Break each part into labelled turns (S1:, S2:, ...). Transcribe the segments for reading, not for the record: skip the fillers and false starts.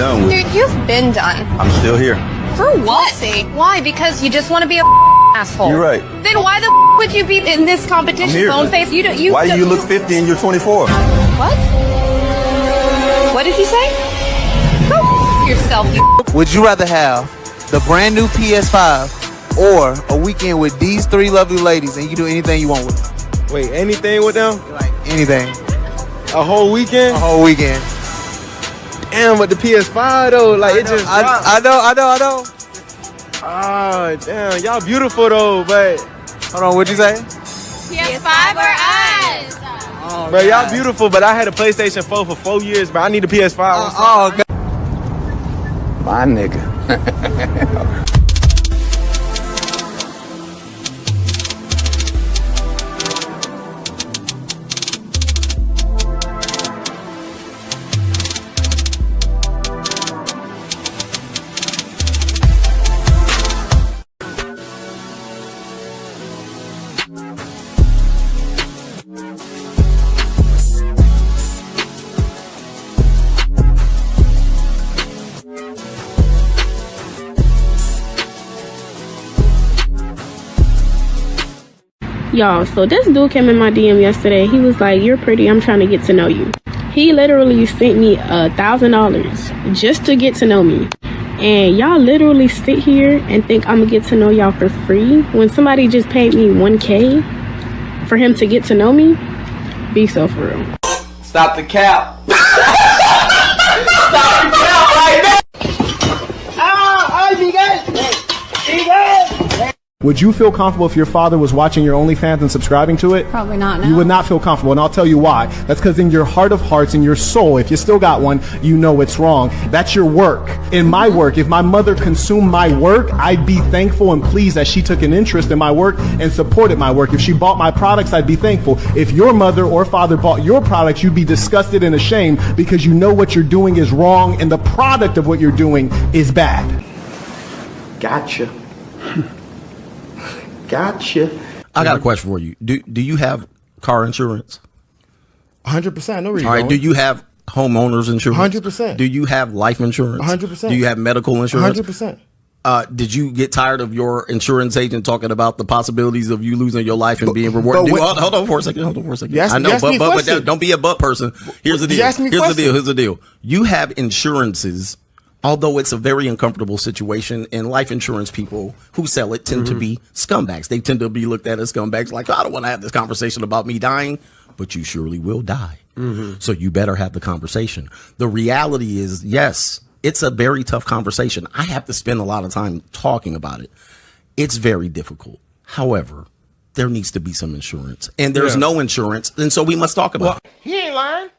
S1: done with.
S2: Dude, you've been done.
S1: I'm still here.
S2: For what? Why? Because you just want to be a asshole.
S1: You're right.
S2: Then why the would you be in this competition? Bone face.
S1: Why do you look 50 and you're 24?
S2: What? What did he say? Go yourself, you.
S3: Would you rather have the brand new PS5 or a weekend with these three lovely ladies and you do anything you want with them?
S4: Wait, anything with them?
S3: Like anything.
S4: A whole weekend?
S3: A whole weekend.
S4: Damn, but the PS5 though, like it just dropped.
S3: I know.
S4: Ah, damn, y'all beautiful though, but
S3: hold on, what'd you say?
S2: PS5 or us?
S4: Oh, bro, y'all beautiful, but I had a PlayStation 4 for 4 years, but I need a PS5.
S3: God.
S5: My nigga.
S6: Y'all, so this dude came in my DM yesterday. He was like, "You're pretty, I'm trying to get to know you." He literally sent me $1,000 just to get to know me. And y'all literally sit here and think I'm gonna get to know y'all for free when somebody just paid me $1K for him to get to know me? Be so for real.
S3: Stop the cap. Stop the cap right now.
S7: Would you feel comfortable if your father was watching your OnlyFans and subscribing to it?
S2: Probably not. No.
S7: You would not feel comfortable, and I'll tell you why. That's because in your heart of hearts, in your soul, if you still got one, you know it's wrong. That's your work. In my work, if my mother consumed my work, I'd be thankful and pleased that she took an interest in my work and supported my work. If she bought my products, I'd be thankful. If your mother or father bought your products, you'd be disgusted and ashamed because you know what you're doing is wrong and the product of what you're doing is bad.
S5: Gotcha. Gotcha.
S8: I got a question for you. Do you have car insurance?
S4: 100%. No reason.
S8: All right. Do you have homeowners insurance?
S4: 100%.
S8: Do you have life insurance?
S4: 100%.
S8: Do you have medical insurance?
S4: 100%.
S8: Did you get tired of your insurance agent talking about the possibilities of you losing your life and being rewarded? Hold on for a second. I know, but don't be a butt person. Here's the deal. Here's the deal. You have insurances. Although it's a very uncomfortable situation, and life insurance people who sell it tend to be scumbags. They tend to be looked at as scumbags, like, I don't want to have this conversation about me dying, but you surely will die. So you better have the conversation. The reality is, yes, it's a very tough conversation. I have to spend a lot of time talking about it. It's very difficult. However, there needs to be some insurance, and there's no insurance, and so we must talk about it.
S4: He ain't lying.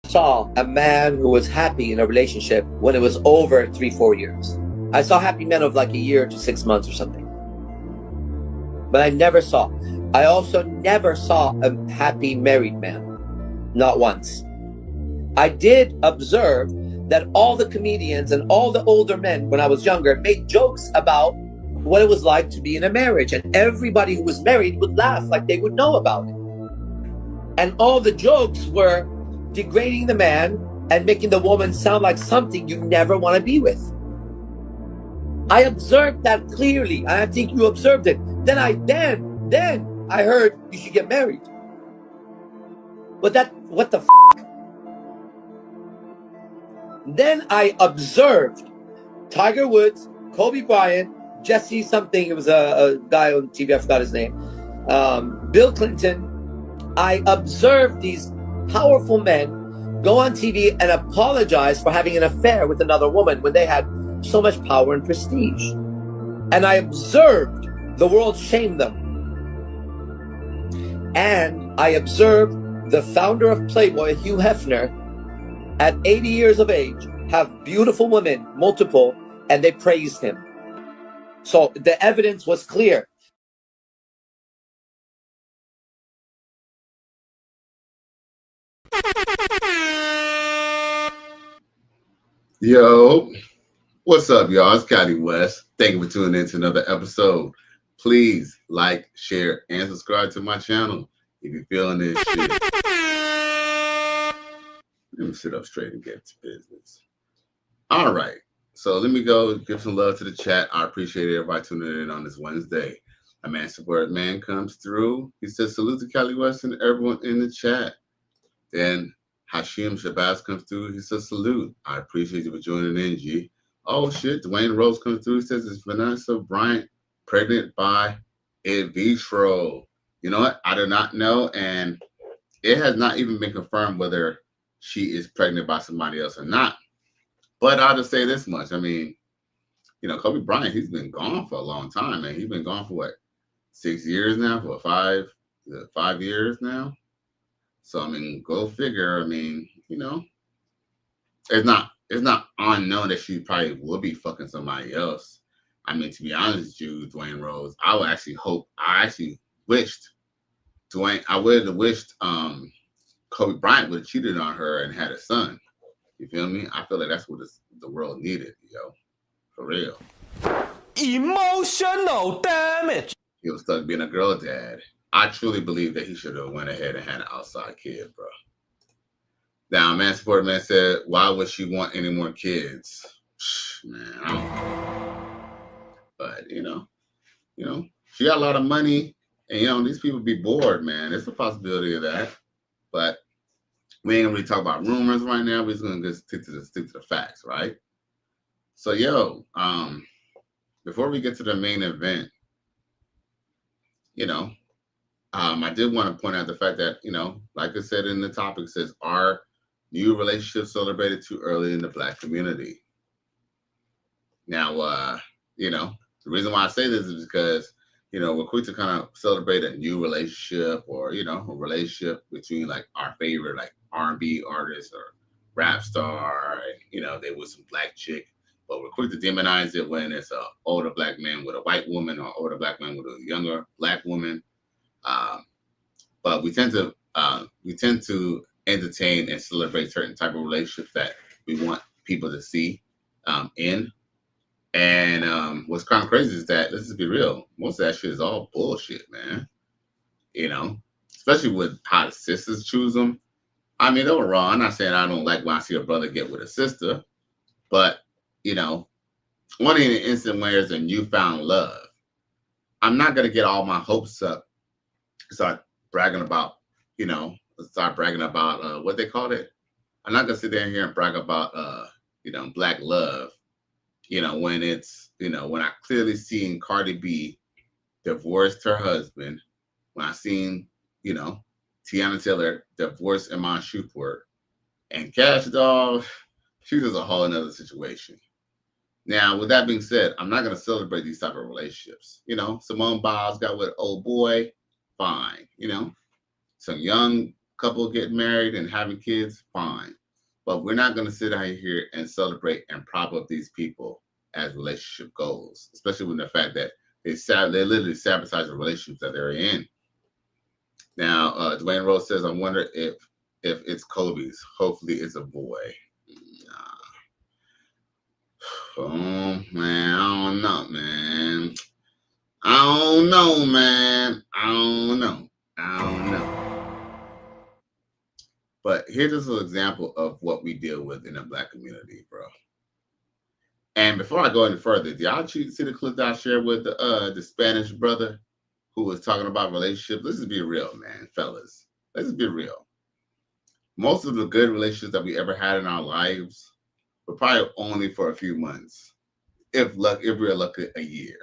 S9: Saw a man who was happy in a relationship when it was over 3-4 years. I saw happy men of like a year to 6 months or something. But I also never saw a happy married man. Not once. I did observe that all the comedians and all the older men when I was younger made jokes about what it was like to be in a marriage, and everybody who was married would laugh like they would know about it. And all the jokes were degrading the man and making the woman sound like something you never want to be with. I observed that clearly, and I think you observed it. Then I heard you should get married. But what the f***? Then I observed Tiger Woods, Kobe Bryant, Jesse something. It was a guy on TV. I forgot his name. Bill Clinton. I observed these powerful men go on TV and apologize for having an affair with another woman when they had so much power and prestige. And I observed the world shame them. And I observed the founder of Playboy, Hugh Hefner, at 80 years of age, have beautiful women, multiple, and they praised him. So the evidence was clear.
S10: Yo, what's up, y'all? It's Cali West. Thank you for tuning in to another episode. Please like, share, and subscribe to my channel if you're feeling this shit. Let me sit up straight and get to business. All right. So let me go give some love to the chat. I appreciate everybody tuning in on this Wednesday. My man, Support Man comes through. He says, salute to Cali West and everyone in the chat. Then Hashim Shabazz comes through. He says, salute. I appreciate you for joining in, G. Oh, shit. Dwayne Rose comes through. He says, is Vanessa Bryant pregnant by in vitro? You know what? I do not know. And it has not even been confirmed whether she is pregnant by somebody else or not. But I'll just say this much. I mean, you know, Kobe Bryant, he's been gone for a long time, man. He's been gone for what, 6 years now? For 5 years now? So, I mean, go figure. I mean, you know, it's not unknown that she probably will be fucking somebody else. I mean, to be honest with you, Dwayne Rose, I would actually wished Kobe Bryant would have cheated on her and had a son. You feel me? I feel like that's what the world needed, yo. For real.
S11: Emotional damage.
S10: He was stuck being a girl dad. I truly believe that he should have went ahead and had an outside kid, bro. Now, man, Support Man said, why would she want any more kids? Man, I don't know. But, you know, she got a lot of money, and, you know, these people be bored, man. There's a possibility of that. But we ain't gonna really talk about rumors right now. We're just gonna just stick to the facts, right? So, yo, before we get to the main event, you know, I did want to point out the fact that, you know, like I said in the topic, it says, are new relationships celebrated too early in the Black community? Now, you know, the reason why I say this is because, you know, we're quick to kind of celebrate a new relationship or, you know, a relationship between like our favorite like R&B artist or rap star, and, you know, they with some black chick. But we're quick to demonize it when it's an older Black man with a white woman or older Black man with a younger Black woman. But we tend to entertain and celebrate certain type of relationships that we want people to see in. And what's kind of crazy is that, let's just be real, most of that shit is all bullshit, man. You know, especially with how the sisters choose them. I mean, don't get me wrong. I'm not saying I don't like when I see a brother get with a sister, but, you know, one in an instant where there's a newfound love, I'm not going to get all my hopes up, start bragging about, you know, what they call it. I'm not going to sit there here and brag about, you know, Black love, you know, when it's, you know, when I clearly seen Cardi B divorced her husband, when I seen, you know, Teyana Taylor divorced Iman Shumpert, and Cash Doll, she was a whole another situation. Now, with that being said, I'm not going to celebrate these type of relationships. You know, Simone Biles got with an old boy, fine. You know, some young couple getting married and having kids, fine. But we're not going to sit out here and celebrate and prop up these people as relationship goals, especially with the fact that they literally sabotage the relationships that they're in. Now, Dwayne Rose says, I wonder if it's Kobe's. Hopefully it's a boy. Oh, man, I don't know, man. I don't know, man. I don't know. But here's just an example of what we deal with in the Black community, bro. And before I go any further, did y'all see the clip that I shared with the Spanish brother who was talking about relationships? Let's just be real, man, fellas. Let's just be real. Most of the good relationships that we ever had in our lives were probably only for a few months. if we're lucky, a year.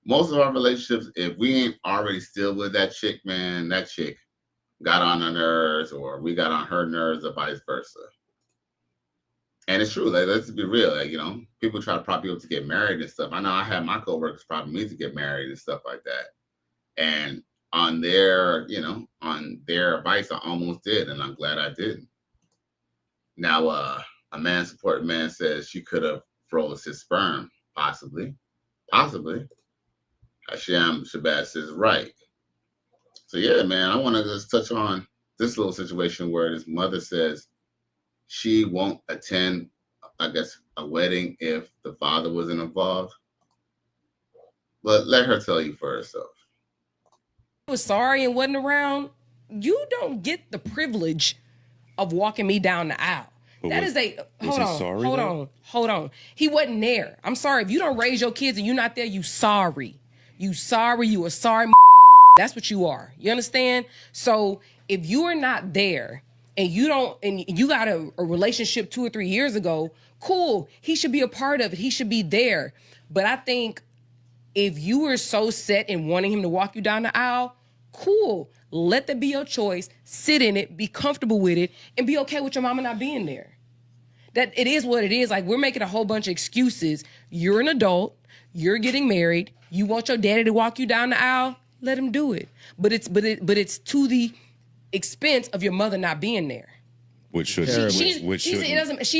S10: Most of our relationships, if we ain't already still with that chick, man, that chick got on our nerves, or we got on her nerves, or vice versa. And it's true. Like, let's be real. Like, people try to prop people to get married and stuff. I know I had my coworkers propping me to get married and stuff like that. And on their advice, I almost did, and I'm glad I didn't. Now, a man supporting man says she could have froze his sperm, possibly. Hashem Shabazz says right. So yeah, man, I want to just touch on this little situation where his mother says she won't attend, I guess, a wedding if the father wasn't involved. But let her tell you for herself.
S11: Was sorry and wasn't around. You don't get the privilege of walking me down the aisle. But that is a hold on. He wasn't there. I'm sorry. If you don't raise your kids and you're not there, you sorry. You a sorry. That's what you are. You understand? So if you are not there and you got a relationship 2 or 3 years ago, cool. He should be a part of it. He should be there. But I think if you were so set in wanting him to walk you down the aisle, cool. Let that be your choice. Sit in it, be comfortable with it, and be okay with your mama not being there. That it is what it is. Like, we're making a whole bunch of excuses. You're an adult. You're getting married. You want your daddy to walk you down the aisle? Let him do it. But it's to the expense of your mother not being there. She's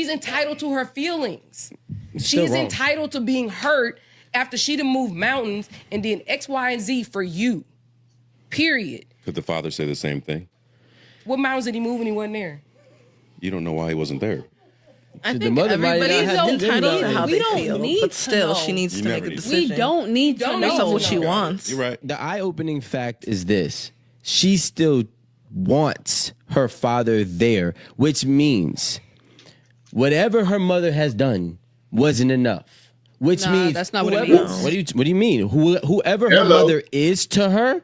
S11: entitled to her feelings. She's entitled to being hurt after she done moved mountains and did X, Y, and Z for you. Period.
S12: Could the father say the same thing?
S11: What mountains did he move when he wasn't there?
S12: You don't know why he wasn't there.
S13: I think everybody's entitled to how they feel, but still, she needs to make a decision.
S2: We don't need to know
S13: what she wants.
S12: You're right.
S14: The eye-opening fact is this. She still wants her father there, which means whatever her mother has done wasn't enough. Which means
S2: that's not what it means.
S14: What do you mean? Whoever her mother is to her.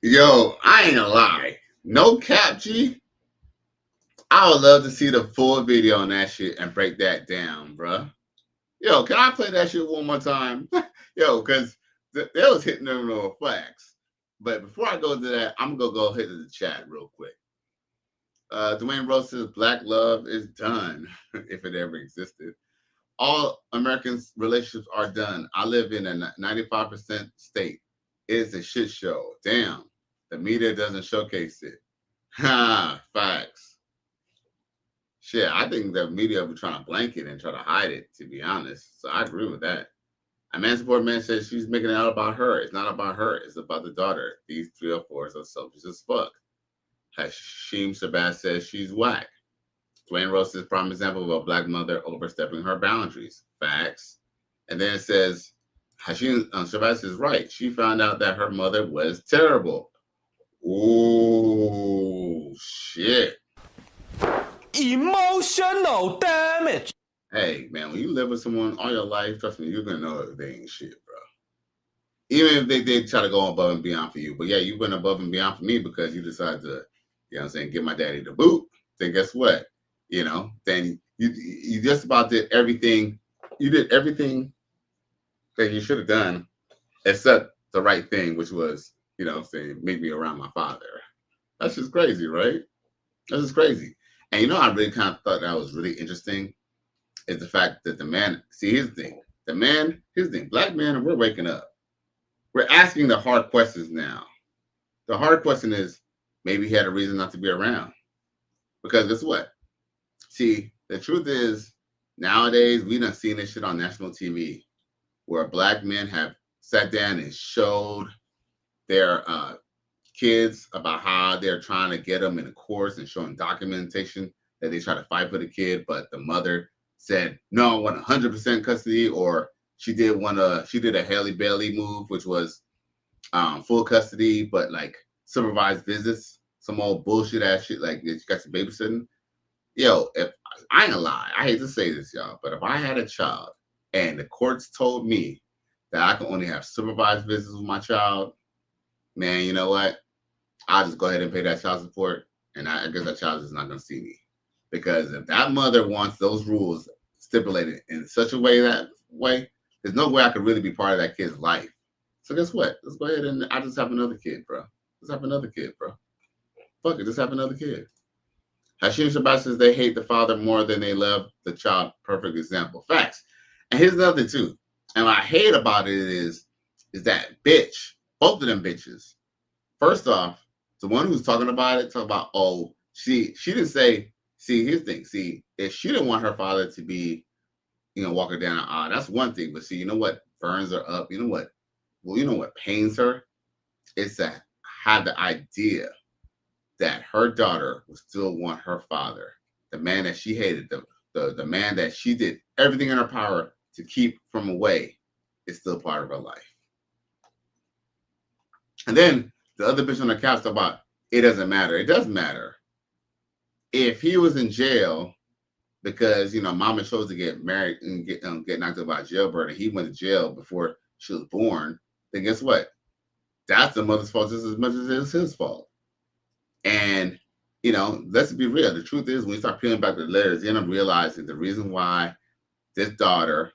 S10: Yo, I ain't gonna lie. No cap, G. I would love to see the full video on that shit and break that down, bruh. Yo, can I play that shit one more time? Yo, because they was hitting them little flags. But before I go to that, I'm going to go hit the chat real quick. Dwayne Rose says, Black love is done, if it ever existed. All Americans' relationships are done. I live in a 95% state. It is a shit show. Damn, the media doesn't showcase it. Ha, facts. Shit, I think the media will be trying to blanket and try to hide it, to be honest. So I agree with that. A man support man says she's making it out about her. It's not about her. It's about the daughter. These 304s are selfish as fuck. Hashim Shabazz says she's whack. Dwayne Rose is a prime example of a black mother overstepping her boundaries. Facts. And then it says, Hashim Shabazz is right. She found out that her mother was terrible. Ooh, shit.
S15: Emotional damage.
S10: Hey, man, when you live with someone all your life, trust me, you're going to know that they ain't shit, bro. Even if they did try to go above and beyond for you. But yeah, you went above and beyond for me because you decided to, you know what I'm saying, give my daddy the boot. Then guess what? You know, then you just about did everything. You did everything that you should have done except the right thing, which was, you know what I'm saying, make me around my father. That's just crazy, right? That's just crazy. And you know, I really kind of thought that was really interesting is the fact that the man, see, here's the thing. The man, here's the thing. Black men, we're waking up. We're asking the hard questions now. The hard question is, maybe he had a reason not to be around. Because guess what? See, the truth is, nowadays, we done seen this shit on national TV where black men have sat down and showed their kids about how they're trying to get them in a course and showing documentation that they try to fight for the kid, but the mother said, no, I want 100% custody, or she did a Haley Bailey move, which was full custody, but like supervised visits, some old bullshit ass shit, like you got some babysitting. Yo, if I ain't gonna lie, I hate to say this, y'all, but if I had a child and the courts told me that I can only have supervised visits with my child, man, you know what? I'll just go ahead and pay that child support, and I guess that child is not gonna see me. Because if that mother wants those rules stipulated in such a way, there's no way I could really be part of that kid's life. So guess what? Let's go ahead and I just have another kid, bro. Let's have another kid, bro. Fuck it, just have another kid. Hashim Shabbat says they hate the father more than they love the child. Perfect example. Facts. And here's another too. And what I hate about it is that bitch, both of them bitches. First off, the one who's talking about it, talk about, oh, she didn't say, see, here's the thing. See, if she didn't want her father to be, walk her down the aisle, that's one thing. But see, you know what burns her up? You know what? Well, you know what pains her? It's that had the idea that her daughter would still want her father, the man that she hated, the man that she did everything in her power to keep from away, is still part of her life. And then the other bitch on the couch talk about it doesn't matter. It does matter. If he was in jail because mama chose to get married and get knocked up by jailbird, and he went to jail before she was born, then guess what? That's the mother's fault just as much as it's his fault. And let's be real. The truth is, when you start peeling back the layers, you end up realizing the reason why this daughter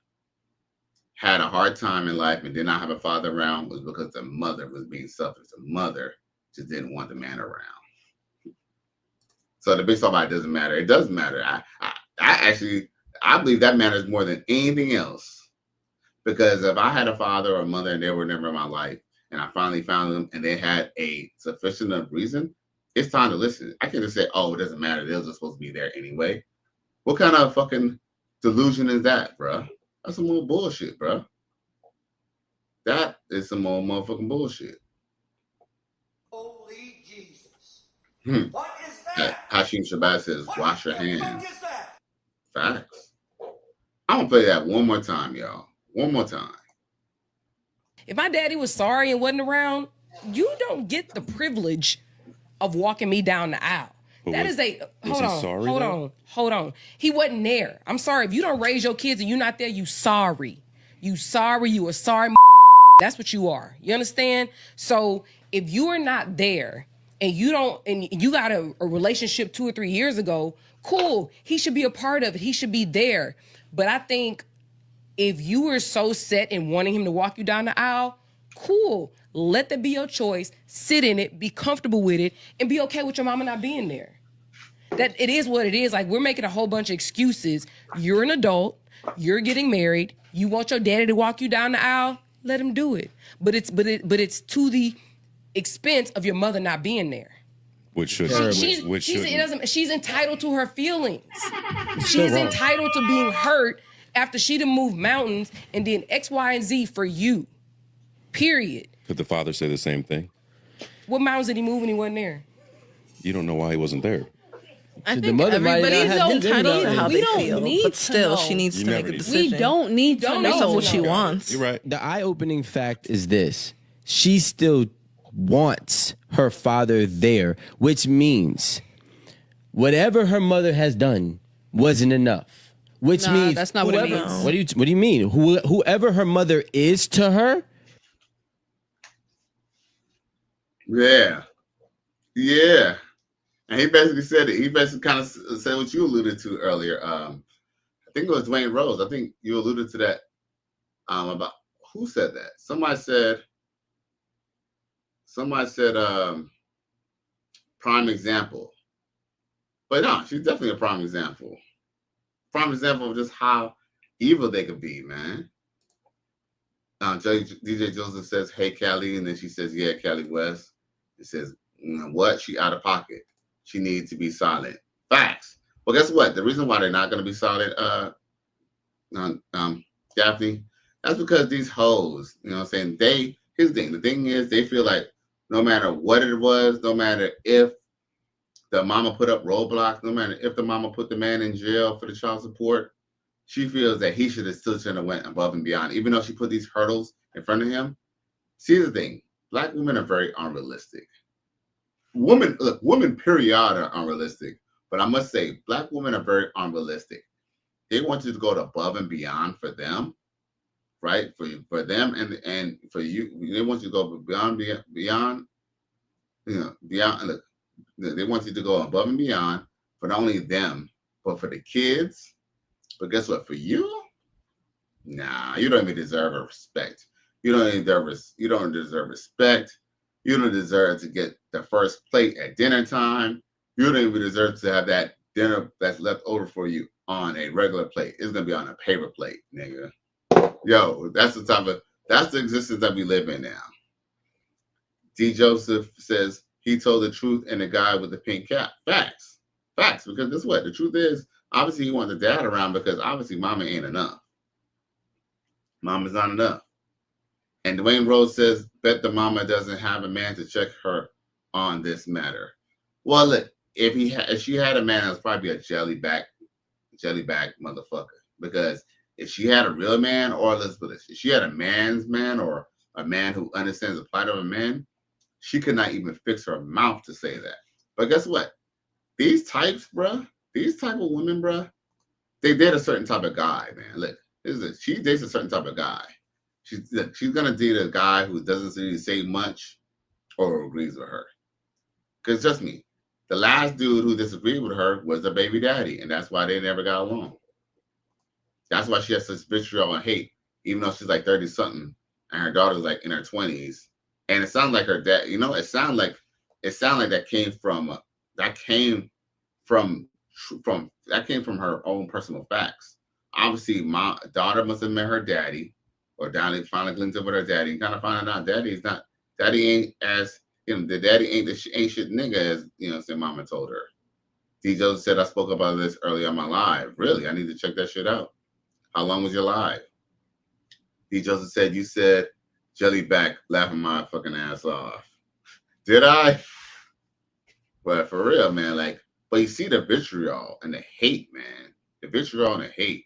S10: had a hard time in life and did not have a father around was because the mother was being selfish. The mother just didn't want the man around. So the big stuff about it doesn't matter. It does matter. I believe that matters more than anything else. Because if I had a father or a mother and they were never in my life, and I finally found them and they had a sufficient enough reason, it's time to listen. I can just say, oh, it doesn't matter. They're just supposed to be there anyway. What kind of fucking delusion is that, bro? That's some more bullshit, bro. That is some more motherfucking bullshit.
S15: Holy Jesus.
S10: What is that? Hashim Shabbat says, wash your hands. What is that? Facts. I'm going to play that one more time, y'all. One more time.
S11: If my daddy was sorry and wasn't around, you don't get the privilege of walking me down the aisle. But that is a hold on. He wasn't there. I'm sorry. If you don't raise your kids and you're not there, you sorry. You sorry. You a sorry. That's what you are. You understand? So if you are not there and you got a relationship 2 or 3 years ago, cool. He should be a part of it. He should be there. But I think if you were so set in wanting him to walk you down the aisle, cool. Let that be your choice. Sit in it. Be comfortable with it. And be okay with your mama not being there. That it is what it is. Like, we're making a whole bunch of excuses. You're an adult. You're getting married. You want your daddy to walk you down the aisle? Let him do it. But it's to the expense of your mother not being there.
S12: She's
S11: entitled to her feelings. She's entitled to being hurt after she done moved mountains and did X, Y, and Z for you. Period.
S12: Could the father say the same thing?
S11: What mountains did he move when he wasn't there?
S12: You don't know why he wasn't there.
S13: I think the mother everybody's entitled to how they feel, but still, she needs to make a decision.
S2: We don't need to know
S13: what she wants.
S12: You're right.
S14: The eye-opening fact is this: she still wants her father there, which means whatever her mother has done wasn't enough. Which means
S2: that's not what it means.
S14: What do you mean? Whoever her mother is to her.
S10: Yeah. And he basically said it. He basically kind of said what you alluded to earlier. I think it was Dwayne Rose. I think you alluded to that about who said that? Somebody said prime example. But no, she's definitely a prime example. Prime example of just how evil they could be, man. DJ Joseph says, hey, Callie. And then she says, yeah, Callie West. It says, what? She out of pocket. She needs to be silent. Facts. Well, guess what? The reason why they're not going to be silent, Daphne, that's because these hoes, you know what I'm saying? Here's the thing. The thing is, they feel like no matter what it was, no matter if the mama put up roadblocks, no matter if the mama put the man in jail for the child support, she feels that he should have went above and beyond, even though she put these hurdles in front of him. See the thing. Black women are very unrealistic. Women period are unrealistic, but I must say, Black women are very unrealistic. They want you to go above and beyond for them, right? For them and for you. They want you to go beyond. Look, they want you to go above and beyond for not only them, but for the kids. But guess what? For you, nah, you don't even deserve respect. You don't deserve respect. You don't deserve to get the first plate at dinner time. You don't even deserve to have that dinner that's left over for you on a regular plate. It's gonna be on a paper plate, nigga. Yo, that's the existence that we live in now. D. Joseph says he told the truth and the guy with the pink cap. Facts. Because guess what? The truth is, obviously he wants the dad around because obviously mama ain't enough. Mama's not enough. And Dwayne Rose says, bet the mama doesn't have a man to check her on this matter. Well, look, if she had a man, it was probably a jellyback motherfucker. Because if she had a real man, or let's put this, if she had a man's man or a man who understands the plight of a man, she could not even fix her mouth to say that. But guess what? These types, bruh, these type of women, bruh, they date a certain type of guy, man. Look, she dates a certain type of guy. She's gonna date a guy who doesn't really say much or agrees with her. Because trust me, the last dude who disagreed with her was the baby daddy, and that's why they never got along. That's why she has such vitriol and hate, even though she's like 30-something and her daughter's like in her 20s. And it sounds like her dad, you know, it sounds like that came from her own personal facts. Obviously, my daughter must have met her daddy, or finally glimpsed up with her daddy, and kind of found out daddy ain't as, you know, the daddy ain't shit nigga as, you know, mama told her. D. Joseph said I spoke about this earlier on my live. Really, I need to check that shit out. How long was your live? D. Joseph said you said jellyback, laughing my fucking ass off. Did I? But for real, man, like, but you see the vitriol and the hate, man. The vitriol and the hate.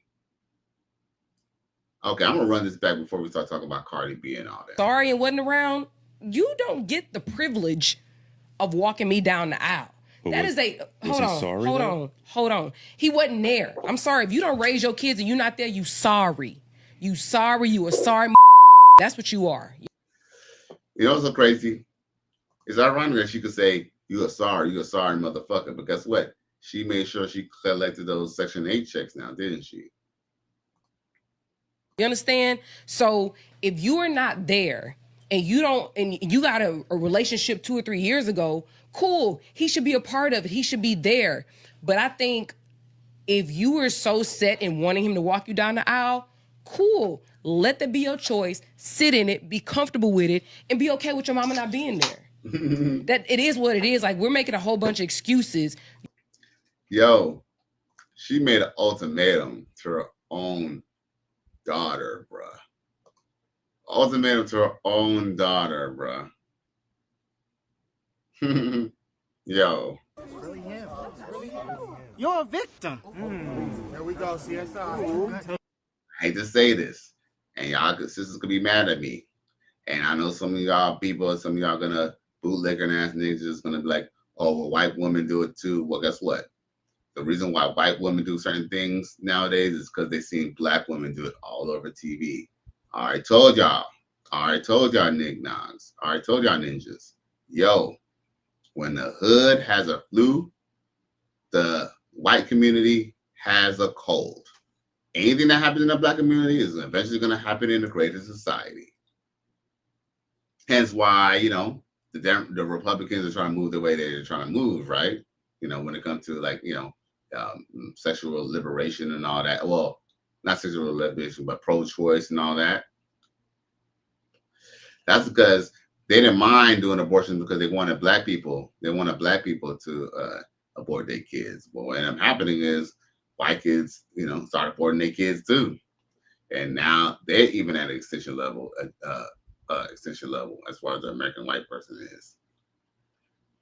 S10: Okay, I'm gonna run this back before we start talking about Cardi B and all that.
S11: Sorry and wasn't around. You don't get the privilege of walking me down the aisle. That is a hold on. He wasn't there. I'm sorry. If you don't raise your kids and you're not there, you sorry. You a sorry. That's what you are.
S10: You know what's so crazy? It's ironic that she could say, you a sorry motherfucker. But guess what? She made sure she collected those Section 8 checks now, didn't she?
S11: You understand? So if you are not there and you got a relationship 2 or 3 years ago, cool. He should be a part of it. He should be there. But I think if you were so set in wanting him to walk you down the aisle, cool. Let that be your choice. Sit in it, be comfortable with it, and be okay with your mama not being there. That it is what it is. Like, we're making a whole bunch of excuses.
S10: Yo, she made an ultimatum to her own daughter, bruh. Ultimatum to her own daughter, bruh. Yo.
S16: You're a victim.
S17: There we go, CSI.
S10: I hate to say this, and y'all sisters could be mad at me. And I know some of y'all people, some of y'all gonna bootlegger ass niggas just gonna be like, oh, well, white women do it too. Well, guess what? The reason why white women do certain things nowadays is because they seen black women do it all over TV. I already told y'all niggas. I already told y'all ninjas. Yo, when the hood has a flu, the white community has a cold. Anything that happens in the black community is eventually going to happen in the greater society. Hence why, you know, the Republicans are trying to move the way they're trying to move, right? You know, when it comes to, like, you know, sexual liberation and all that. Well, not sexual liberation, but pro-choice and all that. That's because they didn't mind doing abortions because they wanted black people. They wanted black people to abort their kids. But what ended up happening is white kids, you know, start aborting their kids too. And now they're even at an extinction level as far as the American white person is.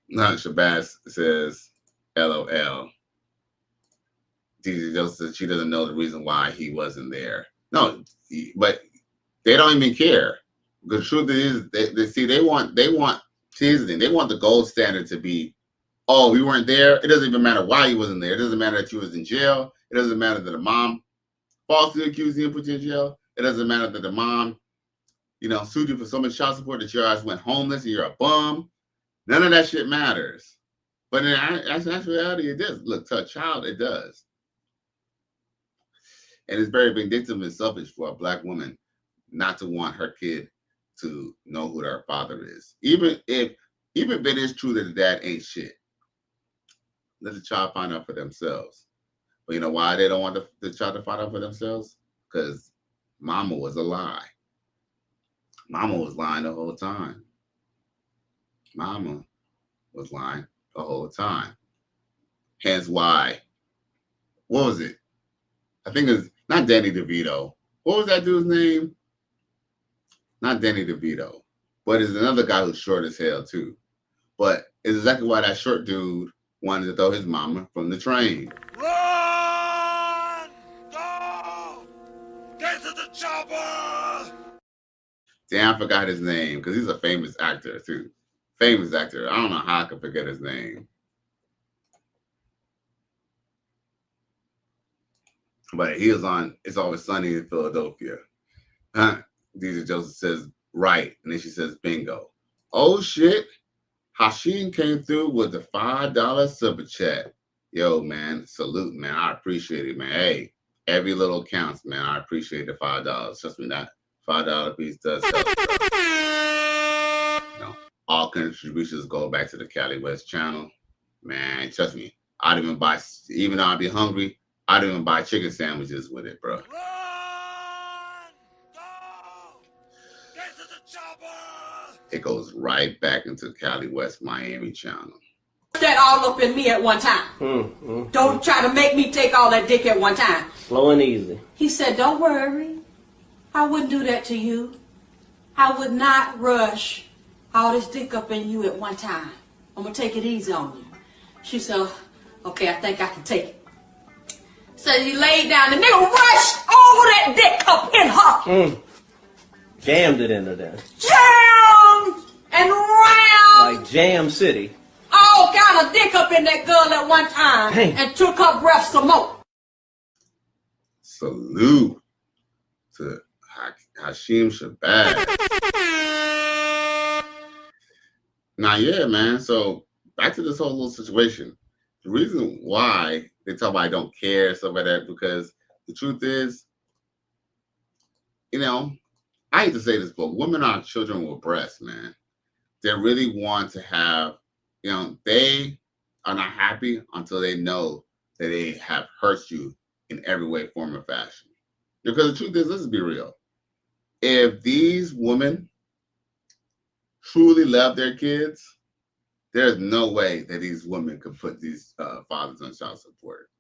S10: Now Shabazz says, LOL. DJ Joseph says she doesn't know the reason why he wasn't there. No, but they don't even care. The truth is, they want here's the thing, they want the gold standard to be, oh, we weren't there. It doesn't even matter why you wasn't there. It doesn't matter that you was in jail. It doesn't matter that the mom falsely accused you and put you in jail. It doesn't matter that the mom, you know, sued you for so much child support that your ass went homeless and you're a bum. None of that shit matters. But in actual reality, it does. Look, to a child, it does. And it's very vindictive and selfish for a black woman not to want her kid to know who their father is. Even if it is true that the dad ain't shit, let the child find out for themselves. But you know why they don't want the child to find out for themselves? Because mama was a lie. Mama was lying the whole time. Mama was lying the whole time. Hence why, what was it? I think it's not Danny DeVito. What was that dude's name? Not Danny DeVito. But it's another guy who's short as hell too. But it's exactly why that short dude wanted to throw his mama from the train.
S17: Run! Go! Get to the chopper!
S10: Damn, I forgot his name because he's a famous actor too. Famous actor. I don't know how I could forget his name. But he was on It's Always Sunny in Philadelphia. DJ Joseph says, right. And then she says, bingo. Oh, shit. Hashim came through with the $5 super chat. Yo, man, salute, man. I appreciate it, man. Hey, every little counts, man. I appreciate the $5. Trust me, that $5 piece does help. You know, all contributions go back to the Cali West channel. Man, trust me. I'd even buy, even though I'd be hungry, I'd even buy chicken sandwiches with it, bro.
S17: Run! Go! Get to the chopper!
S10: It goes right back into Cali West Miami channel.
S16: That all up in me at one time. Don't try to make me take all that dick at one time.
S15: Slow and easy.
S16: He said, don't worry. I wouldn't do that to you. I would not rush all this dick up in you at one time. I'm going to take it easy on you. She said, okay, I think I can take it. So he laid down. The nigga rushed over that dick up in her.
S15: Jammed it into there.
S16: Jammed and rammed.
S15: Like Jam City.
S16: All kind of dick up in that girl at one time.
S15: Damn.
S16: And took her breath some more.
S10: Salute to Hashim Shabazz. Now, yeah, man. So back to this whole little situation. The reason why they talk about I don't care, stuff like that, because the truth is, you know, I hate to say this, but women are children with breasts, man. They really want to have, you know, they are not happy until they know that they have hurt you in every way, form, or fashion. Because the truth is, let's be real. If these women truly love their kids, there's no way that these women could put these fathers on child support.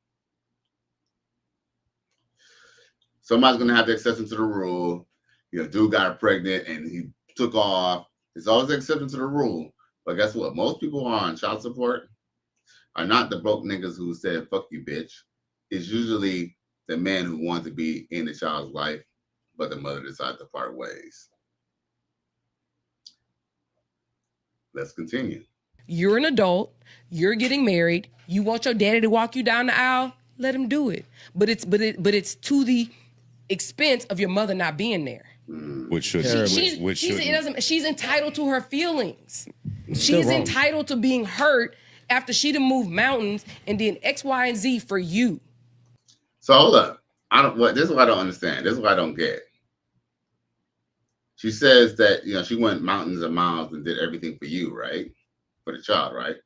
S10: Somebody's going to have the exception to the rule. You know, dude got pregnant and he took off. It's always the exception to the rule. But guess what? Most people who are on child support are not the broke niggas who said, fuck you, bitch. It's usually the man who wants to be in the child's life, but the mother decides to part ways. Let's continue.
S11: You're an adult. You're getting married. You want your daddy to walk you down the aisle? Let him do it. But it's to the expense of your mother not being there.
S12: Which should
S11: she's entitled to her feelings. She's entitled to being hurt after she done moved mountains and did X, Y, and Z for you.
S10: So hold up. This is what I don't understand. This is what I don't get. She says that, you know, she went mountains and miles and did everything for you, right? For the child, right?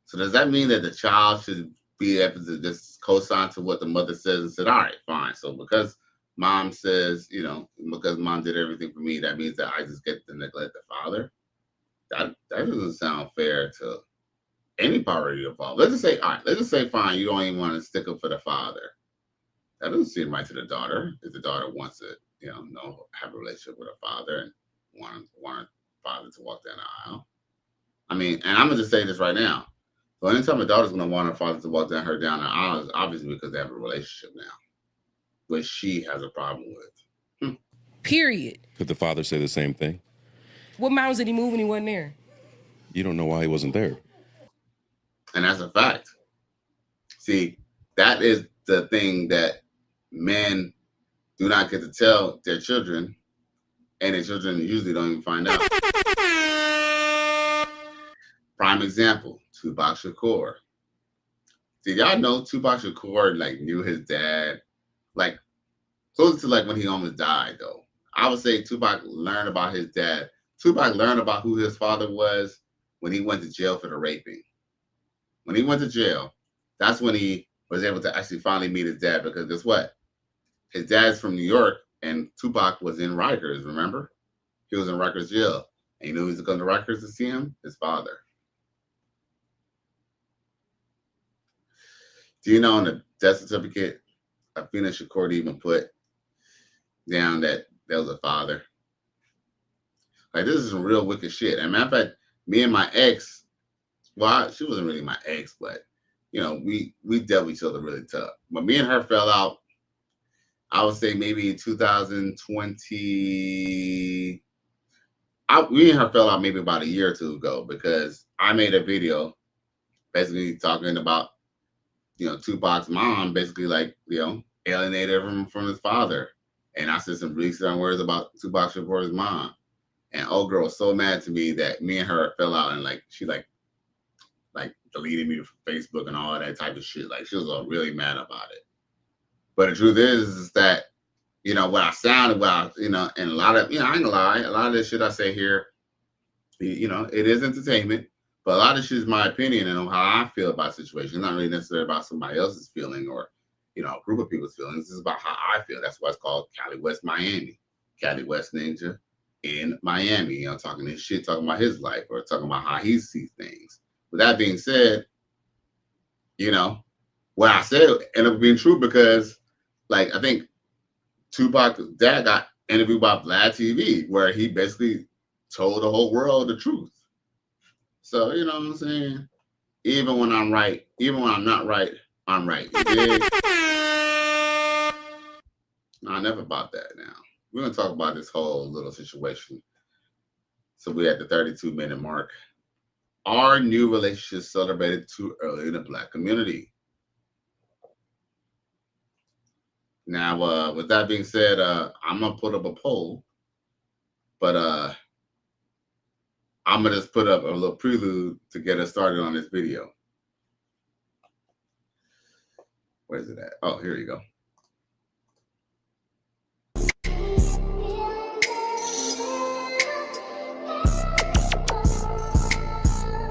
S10: So does that mean that the child should be able to just co-sign to what the mother says and said, all right, fine. So because mom says, you know, because mom did everything for me, that means that I just get to neglect the father? That doesn't sound fair to any party involved. Let's just say, all right, let's just say, fine, you don't even want to stick up for the father. That doesn't seem right to the daughter. If the daughter wants to, you know, have a relationship with her father and want her father to walk down the aisle. I mean, and I'm going to just say this right now. So anytime a daughter's going to want her father to walk down the aisle, it's obviously because they have a relationship now, which she has a problem with.
S11: Period.
S12: Could the father say the same thing?
S11: What mountains did he move when he wasn't there?
S12: You don't know why he wasn't there.
S10: And that's a fact. See, that is the thing that men do not get to tell their children, and their children usually don't even find out. Prime example, Tupac Shakur. Did y'all know Tupac Shakur like knew his dad? Like closer to like when he almost died, though. I would say Tupac learned about his dad. Tupac learned about who his father was when he went to jail for the raping. When he went to jail, that's when he was able to actually finally meet his dad, because guess what? His dad's from New York, and Tupac was in Rikers, remember? He was in Rikers jail. And you know who's going to Rikers to see him? His father. Do you know on the death certificate, Afina Shakur even put down that there was a father? Like, this is some real wicked shit. And matter of fact, me and my ex, well, she wasn't really my ex, but, you know, we dealt with each other really tough. But me and her fell out, I would say maybe in 2020. Me and her fell out maybe about a year or two ago, because I made a video basically talking about, you know, Tupac's mom basically, like, you know, alienated him from his father. And I said some really certain words about Tupac Shakur's mom. And old girl was so mad to me that me and her fell out, and like she like deleted me from Facebook and all that type of shit. Like, she was all really mad about it. But the truth is that, you know, what I sound about, you know, and a lot of, you know, I ain't gonna lie, a lot of this shit I say here, you know, it is entertainment, but a lot of shit is my opinion and how I feel about situations. It's not really necessarily about somebody else's feeling or, you know, a group of people's feelings. It's about how I feel. That's why it's called Cali West Miami. Cali West Ninja in Miami, you know, talking this shit, talking about his life or talking about how he sees things. With that being said, you know, what I said ended up being true, because, like, I think Tupac's dad got interviewed by Vlad TV, where he basically told the whole world the truth. So, you know what I'm saying? Even when I'm right, even when I'm not right, I'm right. You dig? No, never about that now. We're going to talk about this whole little situation. So we're at the 32-minute mark. Are new relationships celebrated too early in the Black community? Now, with that being said, I'm going to put up a poll, but I'm going to just put up a little prelude to get us started on this video. Where's it at? Oh, here you go.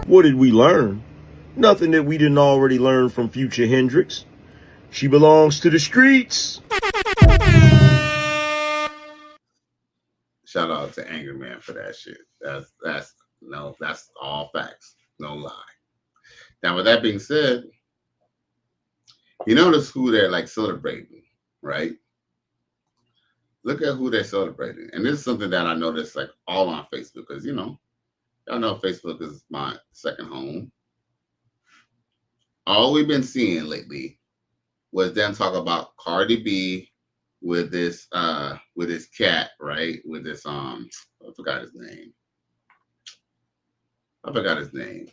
S18: What did we learn? Nothing that we didn't already learn from Future Hendrix. She belongs to the streets.
S10: Shout out to Angry Man for that shit. That's all facts. No lie. Now, with that being said, you notice who they're like celebrating, right? Look at who they're celebrating. And this is something that I noticed like all on Facebook, because, you know, y'all know Facebook is my second home. All we've been seeing lately was them talk about Cardi B with this cat, right? With this I forgot his name.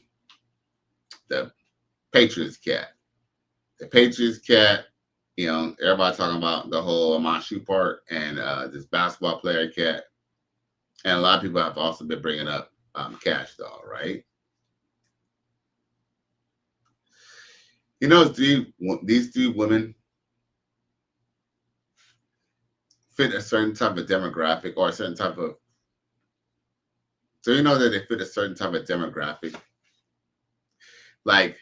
S10: The Patriots cat. The Patriots cat, you know, everybody talking about the whole Amashu part and this basketball player cat. And a lot of people have also been bringing up Cash Doll, right? You know, these three women fit a certain type of demographic or a certain type of, so you know that they fit a certain type of demographic. Like,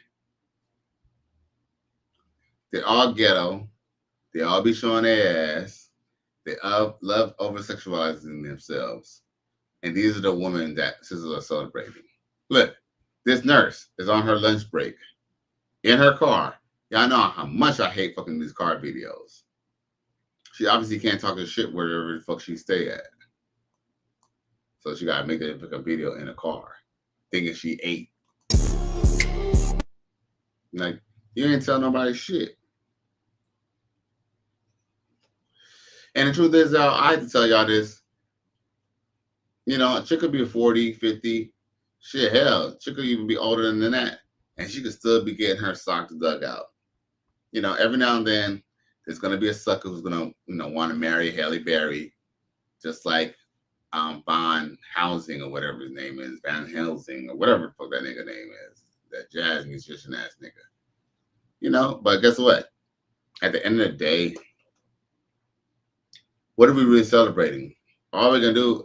S10: they're all ghetto, they all be showing their ass, they love over-sexualizing themselves. And these are the women that sisters are celebrating. Look, this nurse is on her lunch break in her car. Y'all know how much I hate fucking these car videos. She obviously can't talk a shit wherever the fuck she stay at. So she gotta make a video in a car, thinking she ate. Like, you ain't tell nobody shit. And the truth is, I have to tell y'all this. You know, a chick could be 40, 50. Shit, hell, chick could even be older than that. And she could still be getting her socks dug out. You know, every now and then, there's going to be a sucker who's going to, you know, want to marry Halle Berry. Just like Van Housing or whatever his name is. Van Helsing or whatever the fuck that nigga name is. That jazz musician ass nigga. You know, but guess what? At the end of the day, what are we really celebrating? All we're gonna do,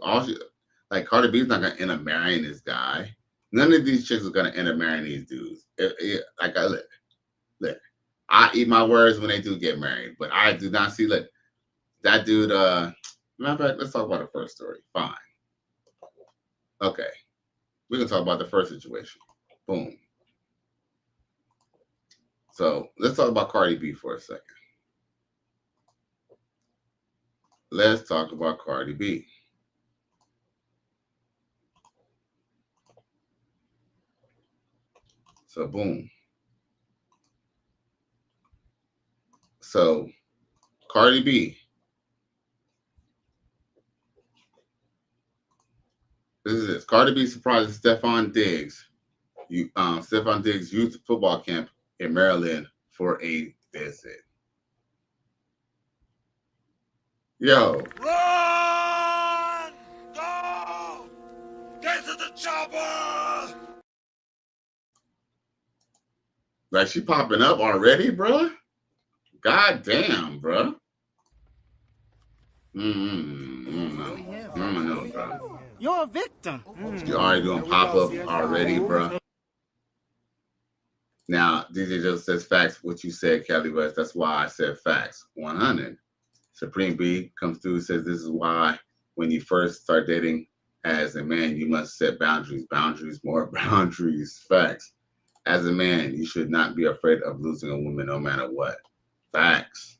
S10: like Cardi B's not gonna end up marrying this guy. None of these chicks are gonna end up marrying these dudes. Look, I eat my words when they do get married, but I do not see that dude. Matter of fact, let's talk about the first story. Fine. Okay, we can talk about the first situation. Boom. So let's talk about Cardi B for a second. Let's talk about Cardi B. So boom. So Cardi B. This is it. Cardi B surprises Stefon Diggs. Stefon Diggs' youth football camp in Maryland for a visit. Yo.
S17: Run! Go! Get to the chopper!
S10: Like, she popping up already, bruh? God damn, bruh. I don't know, bro.
S19: You're a victim.
S10: You already doing pop-up already, bro. Now, DJ just says facts. What you said, Kelly West. That's why I said facts. 100. Supreme B comes through and says this is why when you first start dating as a man, you must set boundaries. Boundaries, more boundaries. Facts. As a man, you should not be afraid of losing a woman no matter what. Facts.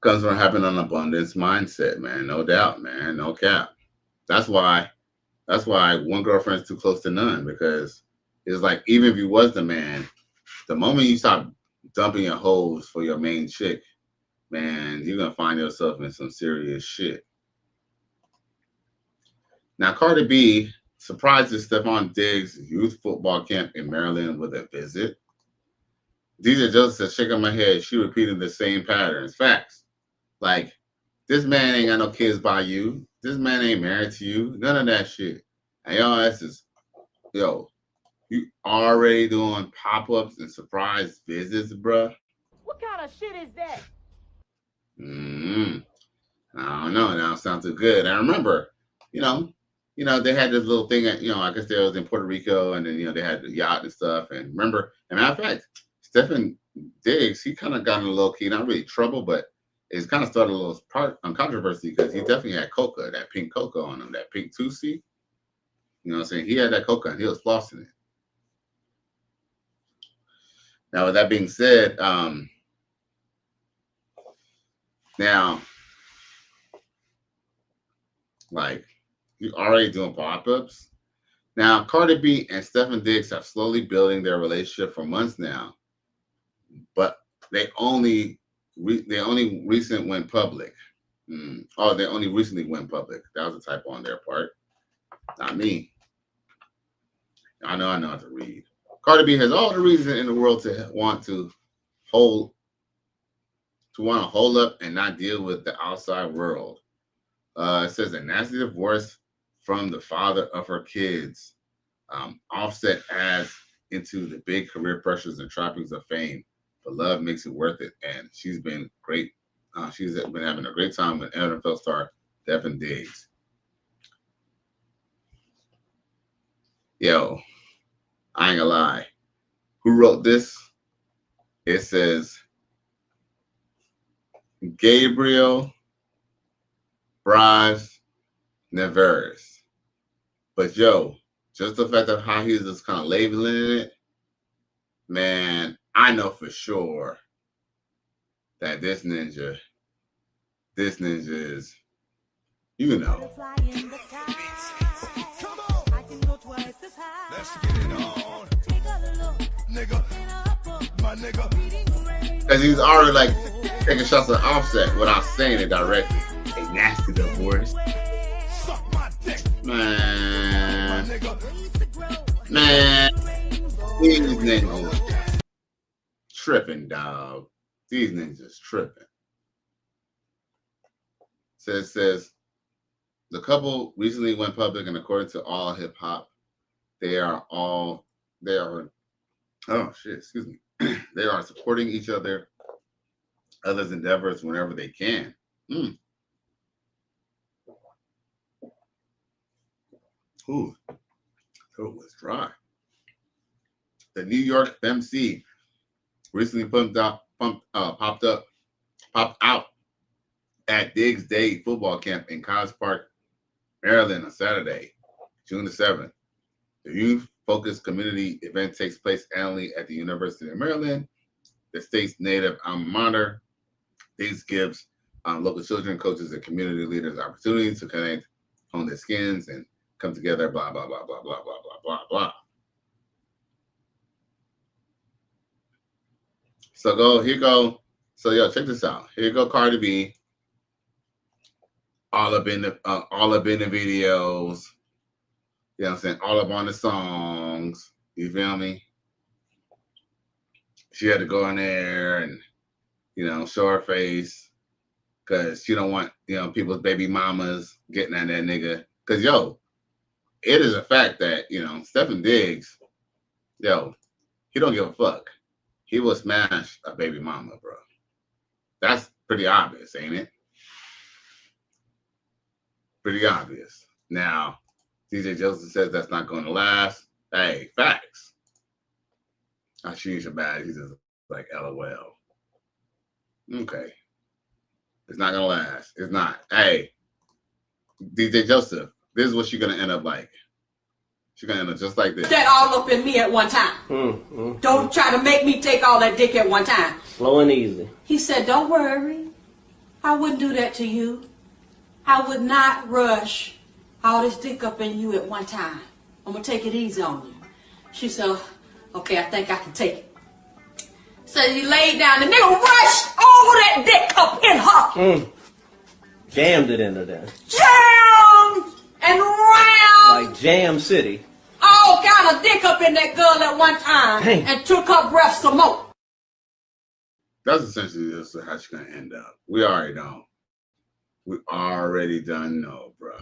S10: Comes from having an abundance mindset, man. No doubt, man. No cap. That's why one girlfriend's too close to none, because it's like, even if you was the man, the moment you stop dumping your hoes for your main chick, man, you're gonna find yourself in some serious shit. Now, Cardi B surprises Stefon Diggs' youth football camp in Maryland with a visit. DJ Joseph says, shaking my head, she repeated the same patterns. Facts. Like, this man ain't got no kids by you. This man ain't married to you. None of that shit. And y'all asses, yo, you already doing pop-ups and surprise visits, bruh?
S19: What kind of shit is that?
S10: I don't know. That don't sound too good. I remember, you know, they had this little thing at, I guess they was in Puerto Rico, and then, they had the yacht and stuff. And remember, and matter of fact, Stefon Diggs, he kind of got in a low key, not really trouble, but it's kind of started a little controversy, because he definitely had coca, that pink coca on him, that pink 2C. You know what I'm saying? He had that coca and he was flossing it. Now, with that being said, now, like, you already doing pop-ups. Now, Cardi B and Stefon Diggs have slowly building their relationship for months now, but they only recently went public. Oh, they only recently went public. That was a typo on their part. Not me. I know how to read. Cardi B has all the reason in the world to want to hold up and not deal with the outside world. It says a nasty divorce from the father of her kids. Offset adds into the big career pressures and trappings of fame, but love makes it worth it. And she's been great. She's been having a great time with NFL star Stefon Diggs. Yo, I ain't gonna lie. Who wrote this? It says Gabriel Braz Neveres. But yo, just the fact of how he's just kind of labeling it, man, I know for sure that this ninja is,
S17: Let's get it on. Nigga. My nigga.
S10: Because he's already like taking shots at Offset without saying it directly. A nasty divorce. Man. These ninjas tripping, dog. These ninjas tripping. Says the couple recently went public, and according to All Hip Hop, they are supporting each other others' endeavors whenever they can. Ooh, throat was dry. The New York MC recently popped out at Diggs Day football camp in College Park, Maryland on Saturday, June the 7th. The youth-focused community event takes place annually at the University of Maryland, the state's native alma mater. Diggs gives local children, coaches, and community leaders opportunities to connect, hone their skins, and come together, blah, blah, blah, blah, blah, blah, blah, blah, blah. So here you go. So yo, check this out. Here you go, Cardi B. All up in the videos. You know what I'm saying? All up on the songs. You feel me? She had to go in there and, show her face because she don't want, people's baby mamas getting at that nigga. Because, it is a fact that, Stefon Diggs, he don't give a fuck. He will smash a baby mama, bro. That's pretty obvious, ain't it? Pretty obvious. Now, DJ Joseph says that's not going to last. Hey, facts. She's a bad. He's just like, LOL. Okay. It's not going to last. It's not. Hey, DJ Joseph, this is what she's going to end up like. She's going to end up just like this.
S16: That all up in me at one time. Don't try to make me take all that dick at one time.
S15: Slow and easy.
S16: He said, don't worry. I wouldn't do that to you. I would not rush all this dick up in you at one time. I'm going to take it easy on you. She said, okay, I think I can take it. So he laid down. The nigga rushed all that dick up in her.
S15: Jammed it into there.
S16: Jammed and round.
S15: Like Jam City.
S16: All kind of dick up in that girl at one time.
S15: Dang.
S16: And took her breath some more.
S10: That's essentially just how she's going to end up. We already know. We already done know, bro.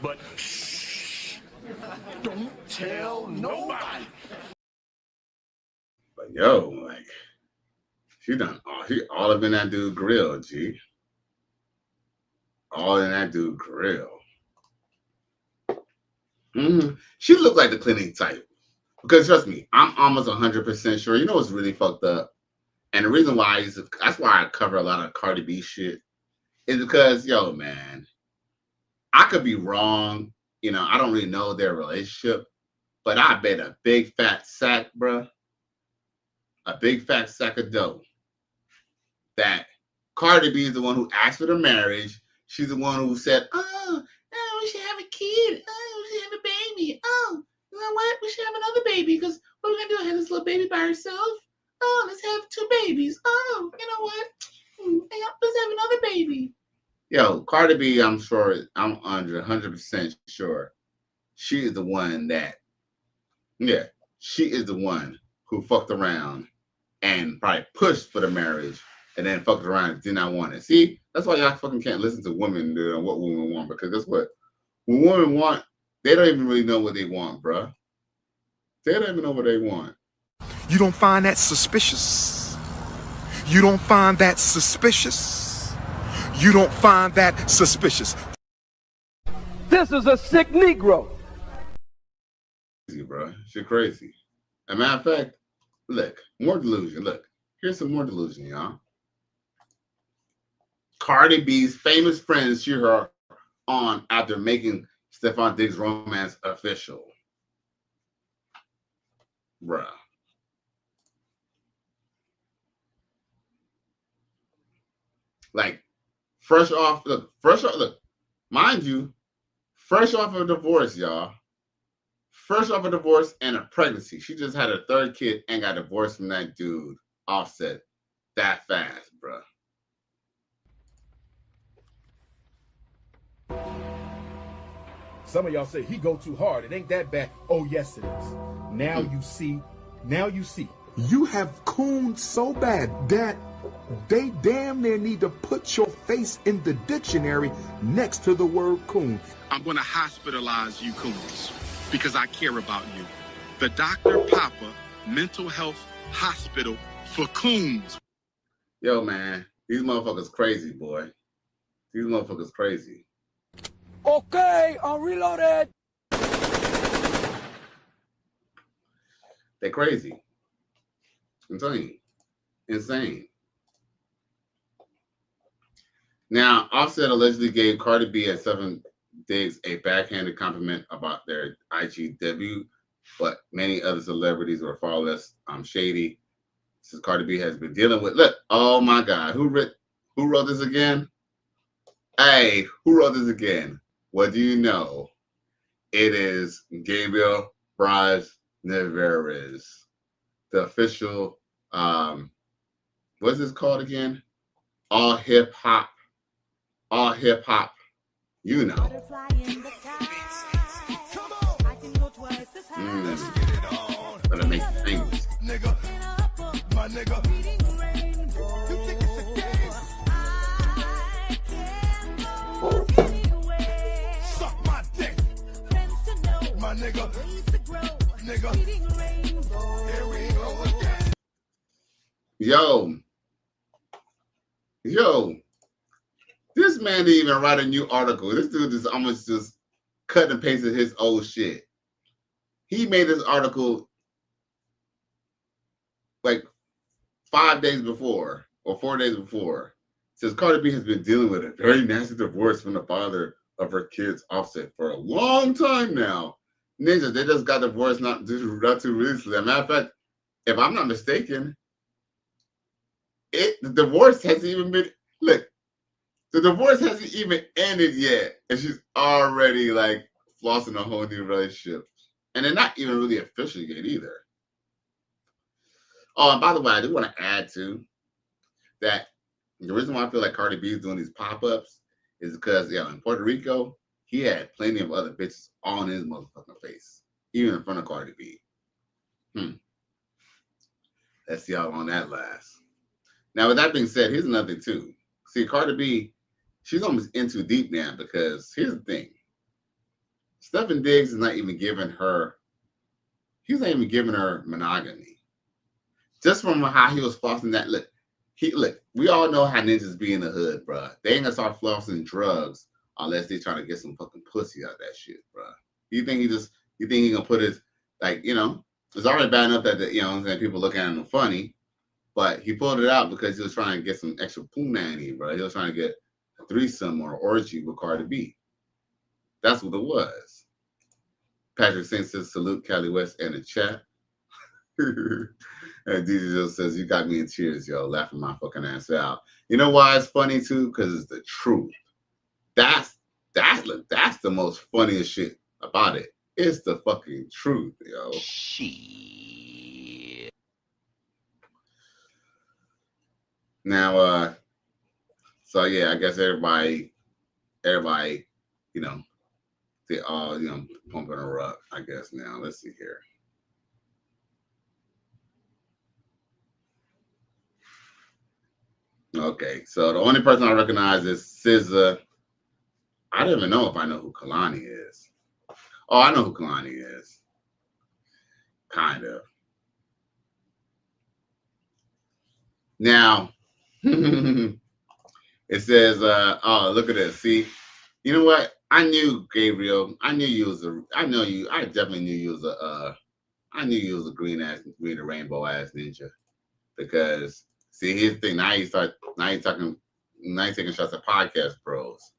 S17: But shh, don't tell nobody.
S10: But like, she done all up in that dude grill, G. All in that dude grill. She looked like the clinic type. Because trust me, I'm almost 100% sure. You know what's really fucked up? And the reason why that's why I cover a lot of Cardi B shit. Is because, man, I could be wrong. I don't really know their relationship, but I bet a big fat sack, bruh, a big fat sack of dough, that Cardi B is the one who asked for the marriage. She's the one who said, we should have a kid. We should have a baby. You know what? We should have another baby because what are we going to do? Have this little baby by herself? Let's have 2 babies. You know what? Let's have another baby. Cardi B, I'm 100% sure. She is the one she is the one who fucked around and probably pushed for the marriage and then fucked around and did not want it. See, that's why y'all fucking can't listen to women and what women want, because guess what? When women want, they don't even really know what they want, bruh. They don't even know what they want.
S20: You don't find that suspicious? You don't find that suspicious? You don't find that suspicious?
S5: This is a sick Negro.
S10: Crazy, bro. Shit crazy. As a matter of fact, look, more delusion. Look, here's some more delusion, y'all. Cardi B's famous friends cheer her on after making Stefon Diggs' romance official. Bruh. Like, fresh off, mind you, fresh off a divorce, y'all. Fresh off a divorce and a pregnancy. She just had her 3rd kid and got divorced from that dude, Offset, that fast, bruh.
S21: Some of y'all say he go too hard. It ain't that bad. Oh, yes, it is. Now you see.
S20: You have cooned so bad that they damn near need to put your face in the dictionary next to the word coon.
S22: I'm going to hospitalize you coons because I care about you. The Dr. Papa Mental Health Hospital for Coons.
S10: Yo, man, these motherfuckers crazy, boy. These motherfuckers crazy.
S5: Okay, I'm reloaded.
S10: They're crazy. I'm telling you. Insane. Now, Offset allegedly gave Cardi B and Stefon Diggs a backhanded compliment about their IG debut, but many other celebrities were far less shady. Since Cardi B has been dealing with, look, oh my God, who wrote this again? Hey, who wrote this again? What do you know? It is Gabriel Braz Neveres, the official, what's this called again? All hip hop, you know. But it makes you famous.
S17: My nigga. Suck my dick. My nigga. Nigga. Here we go again.
S10: Yo. This man didn't even write a new article. This dude just almost just cut and pasted his old shit. He made this article like 5 days before or 4 days before. It says Cardi B has been dealing with a very nasty divorce from the father of her kids, Offset, for a long time now. Ninja, they just got divorced not too recently. As a matter of fact, if I'm not mistaken, the divorce hasn't even been, look, the divorce hasn't even ended yet. And she's already like flossing a whole new relationship. And they're not even really official yet either. Oh, and by the way, I do want to add to that the reason why I feel like Cardi B is doing these pop-ups is because, in Puerto Rico, he had plenty of other bitches on his motherfucking face, even in front of Cardi B. Let's see how long that lasts. Now, with that being said, here's another thing too. See, Cardi B, she's almost in too deep now because here's the thing. Stefon Diggs is not even giving her, he's not even giving her monogamy. Just from how he was flossing that, look, we all know how ninjas be in the hood, bruh. They ain't gonna start flossing drugs unless they trying to get some fucking pussy out of that shit, bruh. You think he gonna put his, like, it's already bad enough that, people looking at him funny, but he pulled it out because he was trying to get some extra punani, bruh. He was trying to get a threesome or orgy with Cardi B. That's what it was. Patrick Saint says, salute Cali West in the chat. And DJ Joe says, you got me in tears, yo, laughing my fucking ass out. You know why it's funny too? Because it's the truth. That's the most funniest shit about it. It's the fucking truth, yo. Shit. Now, so yeah, I guess everybody, they all, pumping her up, I guess now. Let's see here. Okay, so the only person I recognize is SZA. I don't even know if I know who Kalani is. Oh, I know who Kalani is. Kind of. Now, it says, oh, look at this. See, you know what? I knew Gabriel. I definitely knew you was a green rainbow ass ninja. Because see, here's the thing. Now he's taking shots at podcast bros.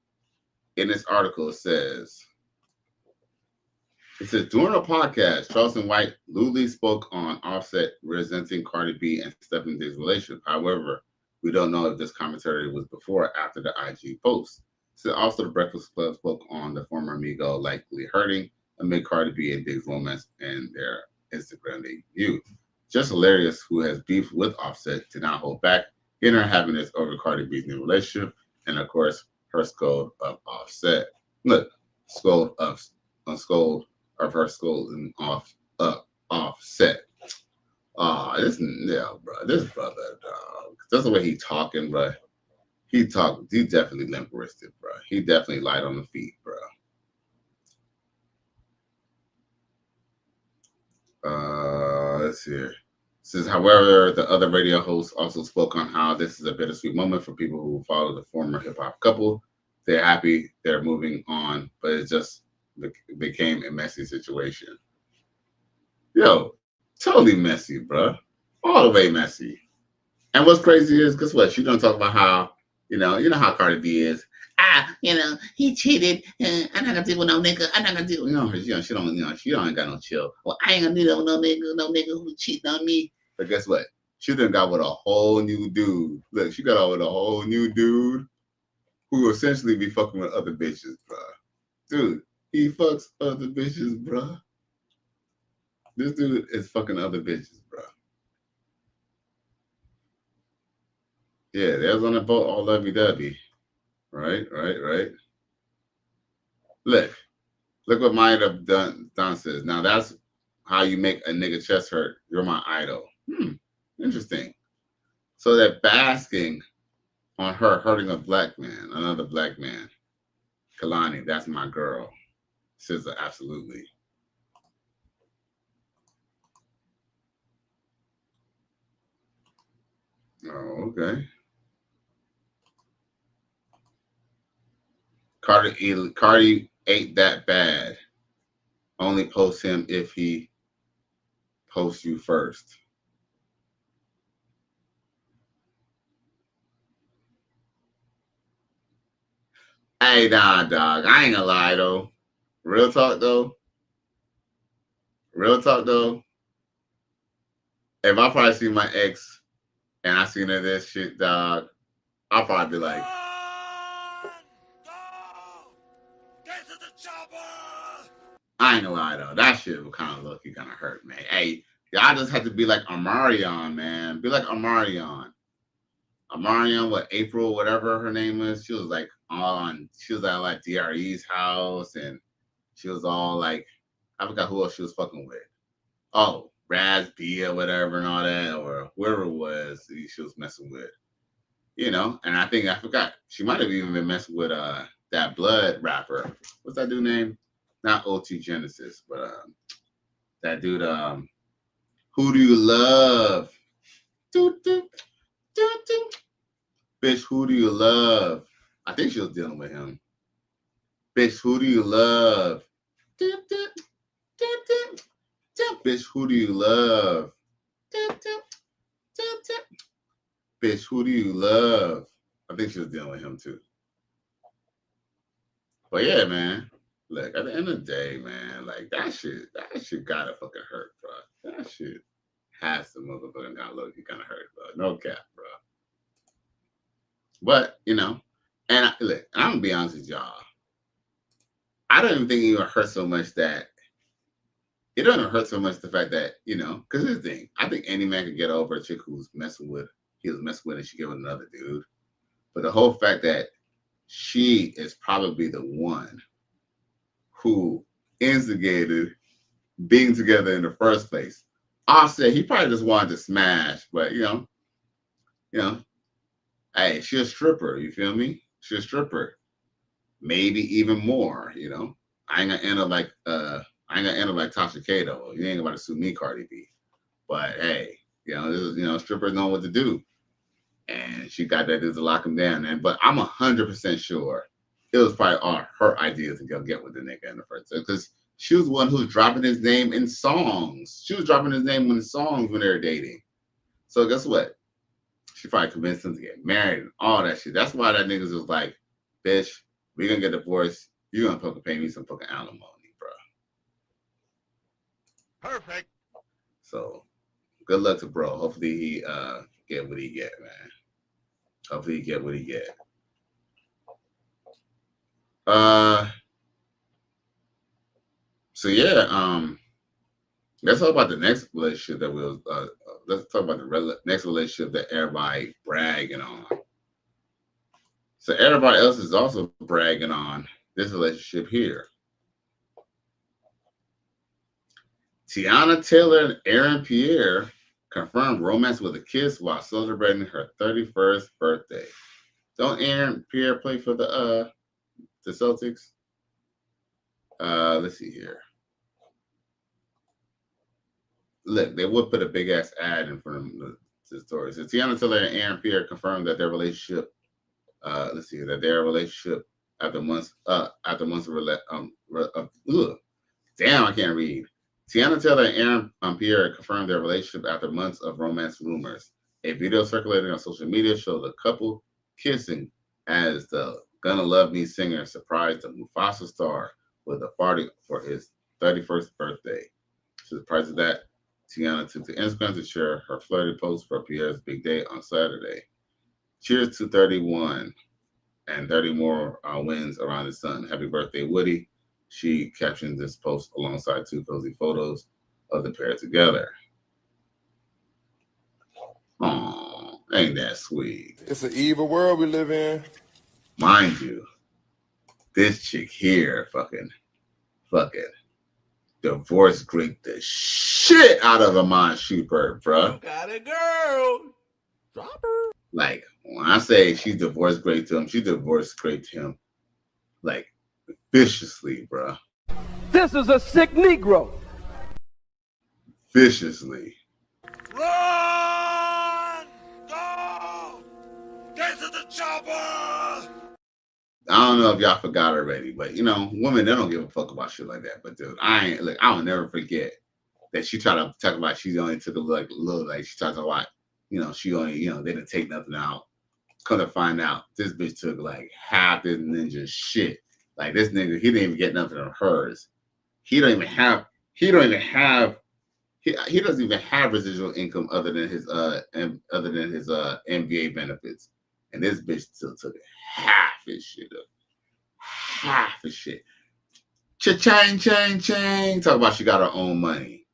S10: In this article, it says, during a podcast, Charleston White lewdly spoke on Offset resenting Cardi B and Stefon Diggs' relationship. However, we don't know if this commentary was before or after the IG post. So also, the Breakfast Club spoke on the former amigo likely hurting amid Cardi B and Diggs' romance and their Instagram debut. Just Hilarious, who has beef with Offset, did not hold back in her happiness over Cardi B's new relationship, and of course, her scold of Offset. Look, scold of her scolding Offset. This brother, dog. That's the way he talking, bro. He definitely limp wristed, bro. He definitely light on the feet, bro. Let's see here. Says, however, the other radio hosts also spoke on how this is a bittersweet moment for people who follow the former hip hop couple. They're happy, they're moving on, but it just became a messy situation. Yo, totally messy, bruh. All the way messy. And what's crazy is, guess what? She's gonna talk about how, you know how Cardi B is. He cheated. I'm not gonna deal with no nigga. I'm not gonna deal with she don't got no chill. Well, I ain't gonna deal with no nigga who cheating on me. But guess what? She done got with a whole new dude. Look, she got out with a whole new dude who essentially be fucking with other bitches, bro. Dude, he fucks other bitches, bro. This dude is fucking other bitches, bro. Yeah, there's on the boat all lovey-dovey. Right. Look what might have done says. Now that's how you make a nigga chest hurt. You're my idol. Interesting. So they're basking on her hurting a black man, another black man. Kalani, that's my girl. SZA, absolutely. Oh, okay. Cardi ain't that bad. Only post him if he posts you first. Hey, nah, dog. I ain't gonna lie, though. Real talk, though. If I probably see my ex and I seen her this shit, dog, I'll probably be like, I ain't gonna lie, though. That shit would kind of look, you kind of hurt, man. Hey, y'all just have to be like Omarion, man. Be like Omarion. What, April, whatever her name is, she was like she was at like DRE's house, and she was all like, I forgot who else she was fucking with. Oh, Raz B or whatever and all that, or whoever it was she was messing with. You know, and I forgot, she might have even been messing with that Blood rapper. What's that dude name? Not OT Genesis, but that dude, Who Do You Love? Bitch, who do you love? I think she was dealing with him. Bitch, who do you love? Bitch, who do you love? Bitch, who do you love? I think she was dealing with him too. But yeah, man. Look, at the end of the day, man, like that shit gotta fucking hurt, bro. That shit has to motherfucking kind of look, you kind of hurt, bro. No cap, bro. But, you know, and look, I'm gonna be honest with y'all. I don't even think it even hurt so much that it doesn't hurt so much the fact that, you know, because here's the thing. I think any man could get over a chick he was messing with and she get with another dude. But the whole fact that she is probably the one who instigated being together in the first place. Offset, he probably just wanted to smash, but you know, hey, she's a stripper, you feel me? She's a stripper. Maybe even more, you know. I ain't gonna end up like Tasha Kato. You ain't about to sue me, Cardi B. But hey, strippers know what to do. And she got that dude to lock him down. But I'm 100% sure it was probably all her idea to go get with the nigga in the first place. Because she was the one who was dropping his name in songs. She was dropping his name in songs when they were dating. So guess what? She probably convinced him to get married and all that shit. That's why that niggas was like, bitch, we're gonna get divorced. You're gonna fucking pay me some fucking alimony, bro.
S22: Perfect.
S10: So good luck to bro. Hopefully he get what he get, man. Hopefully he get what he get. So yeah, let's talk about the next relationship that let's talk about the next relationship that everybody bragging on. So everybody else is also bragging on this relationship here. Teyana Taylor and Aaron Pierre confirmed romance with a kiss while celebrating her 31st birthday. Don't Aaron Pierre play for the Celtics? Let's see here. look, they would put a big ass ad in front of the story. So Teyana Taylor and Aaron Pierre confirmed that their relationship, after months of damn, I can't read. Teyana Taylor and Aaron Pierre confirmed their relationship after months of romance rumors. A video circulating on social media showed the couple kissing as the Gonna Love Me singer surprised the Mufasa star with a party for his 31st birthday. Surprised at that, Teyana took to Instagram to share her flirty post for Pierre's big day on Saturday. Cheers to 31 and 30 more wins around the sun. Happy birthday, Woody. She captioned this post alongside 2 cozy photos of the pair together. Aw, ain't that sweet?
S21: It's an evil world we live in.
S10: Mind you, this chick here fucking divorce raped the shit out of Amon Schubert, bro.
S21: Got it, girl. Drop her.
S10: Like, when I say she divorced great to him, she divorced great to him, like, viciously, bro.
S5: This is a sick Negro.
S10: Viciously.
S17: Run! Go! Get to the chopper!
S10: I don't know if y'all forgot already, but you know, women, they don't give a fuck about shit like that. But dude, I'll never forget that she tried to talk about she only took a little, like she talked about, you know, she only, you know, they didn't take nothing out. Come to find out, this bitch took like half this ninja shit. Like this nigga, he didn't even get nothing of hers. He doesn't even have residual income other than his MBA benefits. And this bitch still took half his shit up. Half his shit. Cha-ching, ching, ching. Talk about she got her own money.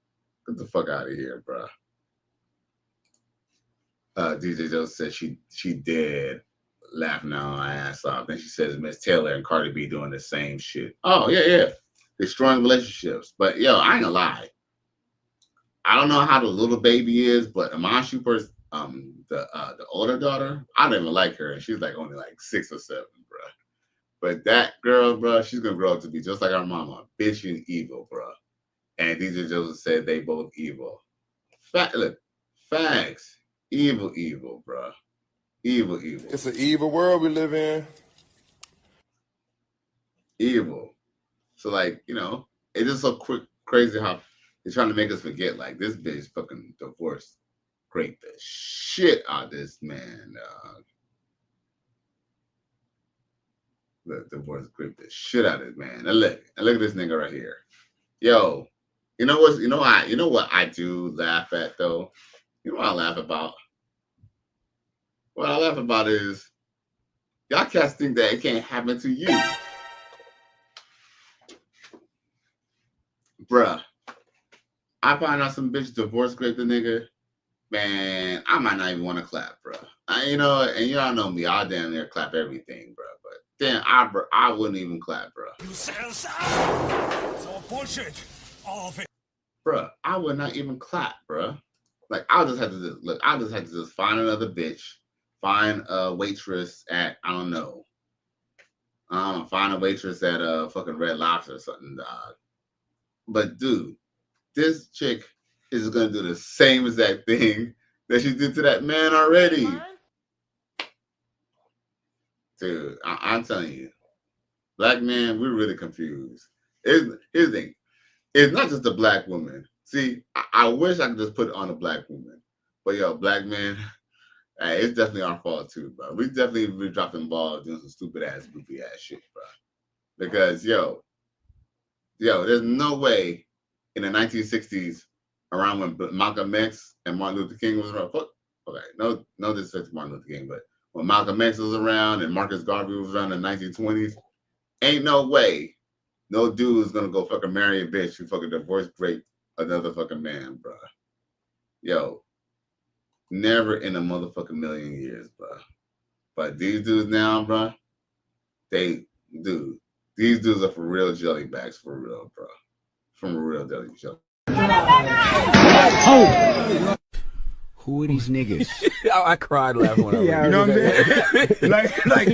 S10: Get the fuck out of here, bro. DJ Joe said she did laughing her ass off. Then she says Miss Taylor and Cardi B doing the same shit. Oh, yeah. Destroying relationships. But yo, I ain't gonna lie. I don't know how the little baby is, but Amon Schubert's the older daughter, I don't even like her, and she's like only like 6 or 7, bro. But that girl, bro, she's gonna grow up to be just like her mama, bitchy and evil, bro. And DJ Joseph said they both evil. Facts. Evil, bro. Evil.
S21: It's an evil world we live in.
S10: Evil. So like, you know, it's just so crazy how they're trying to make us forget, like, this bitch fucking divorced. Great the shit out of this man, dog. The divorce great the shit out of this man. And look at this nigga right here. Yo, you know what I do laugh at though? You know what I laugh about? What I laugh about is y'all cats think that it can't happen to you. Bruh. I find out some bitch divorce great the nigga. Man, I might not even want to clap, bro. You know, and y'all know me, I'll damn near clap everything, bro. But then I wouldn't even clap, bro.
S17: You sell it's all bullshit. All of it.
S10: Bro, I would not even clap, bro. Like, I'll just have to just find another bitch, find a waitress at, I don't know, find a waitress at a fucking Red Lobster or something, dog. But dude, this chick is gonna do the same exact thing that she did to that man already. Dude, I'm telling you, black man, we're really confused. Here's the thing. It's not just a black woman. See, I wish I could just put it on a black woman. But yo, black man, it's definitely our fault too, bro. We definitely be dropping balls doing some stupid ass, goofy ass shit, bro. Because yo, there's no way in the 1960s, around when Malcolm X and Martin Luther King was around. Okay, no disrespect to Martin Luther King, but when Malcolm X was around and Marcus Garvey was around in the 1920s, ain't no way no dude is gonna go fucking marry a bitch who fucking divorce rape another fucking man, bro. Yo, never in a motherfucking million years, bro. But these dudes now, bro, these dudes are for real jelly bags, for real, bro. From a real jelly.
S1: Who are these niggas?
S21: I cried laughing when I read it.
S1: You know what I'm saying? like,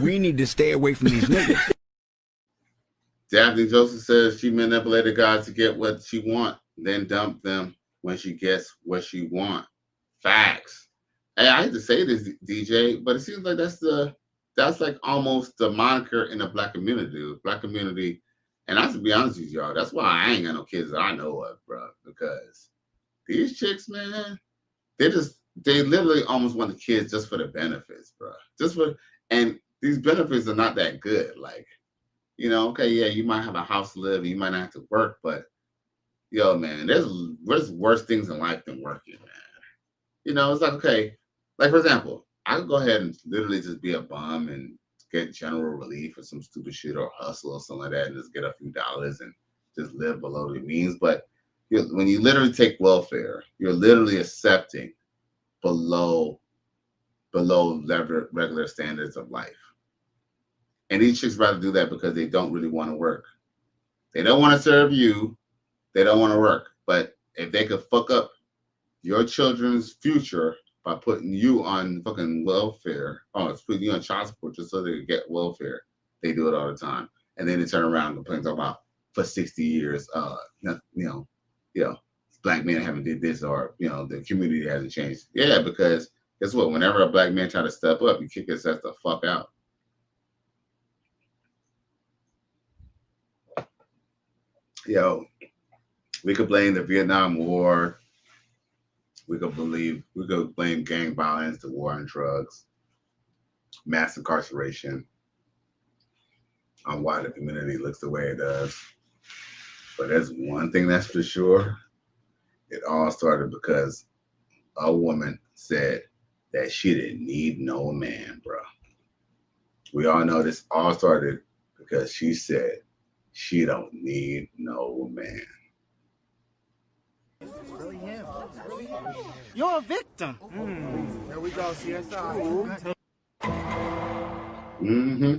S1: we need to stay away from these niggas.
S10: Daphne Joseph says she manipulated God to get what she want, then dumped them when she gets what she wants. Facts. And I hate to say this, DJ, but it seems like that's like almost the moniker in the black community. The black community, and I have to be honest with y'all, that's why I ain't got no kids that I know of, bro. Because these chicks, man, they literally almost want the kids just for the benefits, bro. And these benefits are not that good. Like, you know, okay, yeah, you might have a house to live, you might not have to work, but yo, man, there's worse things in life than working, man. You know, it's like, okay, like, for example, I could go ahead and literally just be a bum and get general relief or some stupid shit or hustle or something like that and just get a few dollars and just live below the means. But when you literally take welfare, you're literally accepting below regular standards of life. And these chicks rather do that because they don't really want to work. They don't want to serve you. They don't want to work. But if they could fuck up your children's future by putting you on fucking welfare, it's putting you on child support just so they can get welfare, they do it all the time. And then they turn around and complain about for 60 years, black men haven't did this, or the community hasn't changed. Yeah, because guess what? Whenever a black man try to step up, you kick his ass the fuck out. Yo, we could blame the Vietnam War. We could blame gang violence, the war on drugs, mass incarceration, on why the community looks the way it does. But there's one thing that's for sure. It all started because a woman said that she didn't need no man, bro. We all know this all started because she said she don't need no man.
S19: You're a victim.
S21: There we go, CSI.
S10: Mm-hmm.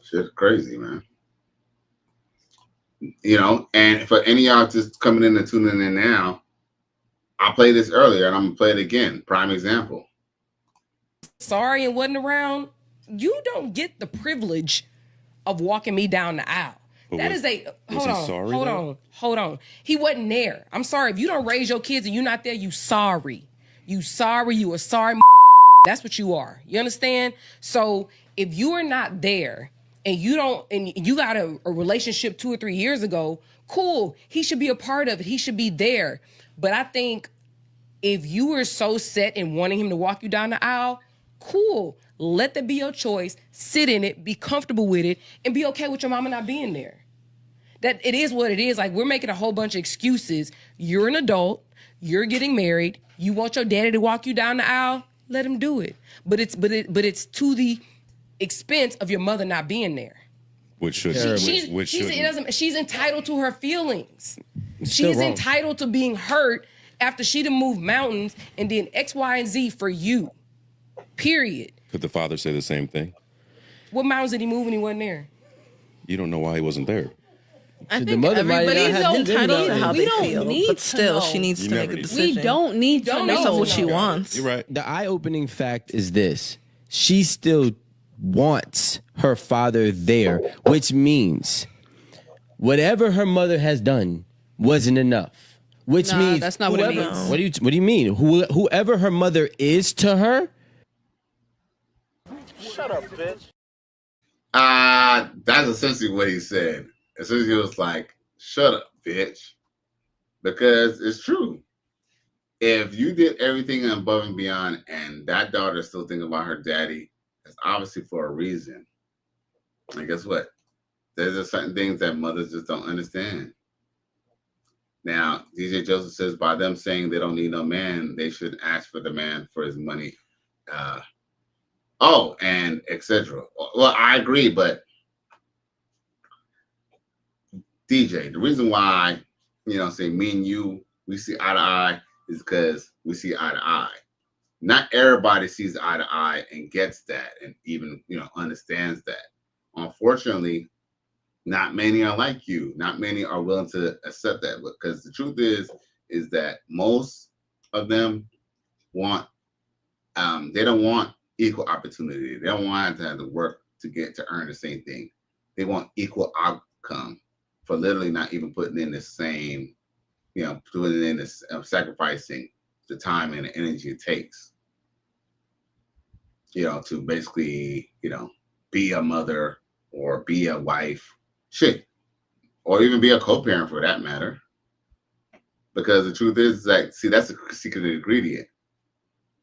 S10: Shit's crazy, man. And for any of y'all just coming in and tuning in now, I played this earlier and I'm gonna play it again. Prime example.
S11: Sorry and wasn't around. You don't get the privilege of walking me down the aisle. But that is a hold on. He wasn't there. I'm sorry. If you don't raise your kids and you're not there, you sorry. You a sorry. That's what you are. You understand? So if you are not there and you got a relationship 2 or 3 years ago, cool. He should be a part of it. He should be there. But I think if you were so set in wanting him to walk you down the aisle, cool. Let that be your choice. Sit in it, be comfortable with it, and be okay with your mama not being there. That it is what it is. Like, we're making a whole bunch of excuses. You're an adult. You're getting married. You want your daddy to walk you down the aisle? Let him do it. But it's to the expense of your mother not being there.
S12: Which should
S11: she's entitled to her feelings. She's entitled to being hurt after she done moved mountains and did X, Y, and Z for you. Period.
S12: Could the father say the same thing?
S11: What mountains did he move when he wasn't there?
S12: You don't know why he wasn't there.
S13: I think everybody's entitled to how they feel, but still, she needs to make a decision.
S2: We don't need to know
S13: what she wants.
S12: You're right.
S14: The eye-opening fact is this. She still wants her father there, which means whatever her mother has done wasn't enough. Which means
S2: that's not what it means.
S14: What do you mean? Whoever her mother is to her.
S19: Shut up, bitch.
S10: That's essentially what he said. Essentially, it was like, shut up, bitch. Because it's true. If you did everything above and beyond and that daughter is still thinking about her daddy, it's obviously for a reason. And guess what? There's just certain things that mothers just don't understand. Now, DJ Joseph says by them saying they don't need no man, they should ask for the man for his money. And etc. Well, I agree, but DJ, the reason why, say me and you, we see eye to eye is because we see eye to eye. Not everybody sees eye to eye and gets that and even, understands that. Unfortunately, not many are like you. Not many are willing to accept that, because the truth is that most of them want, they don't want equal opportunity. They don't want to have to work to earn the same thing. They want equal outcome for literally not even putting in the same doing it in this, sacrificing the time and the energy it takes, to basically, be a mother or be a wife, shit, or even be a co-parent for that matter. Because the truth is, like, see, that's the secret ingredient.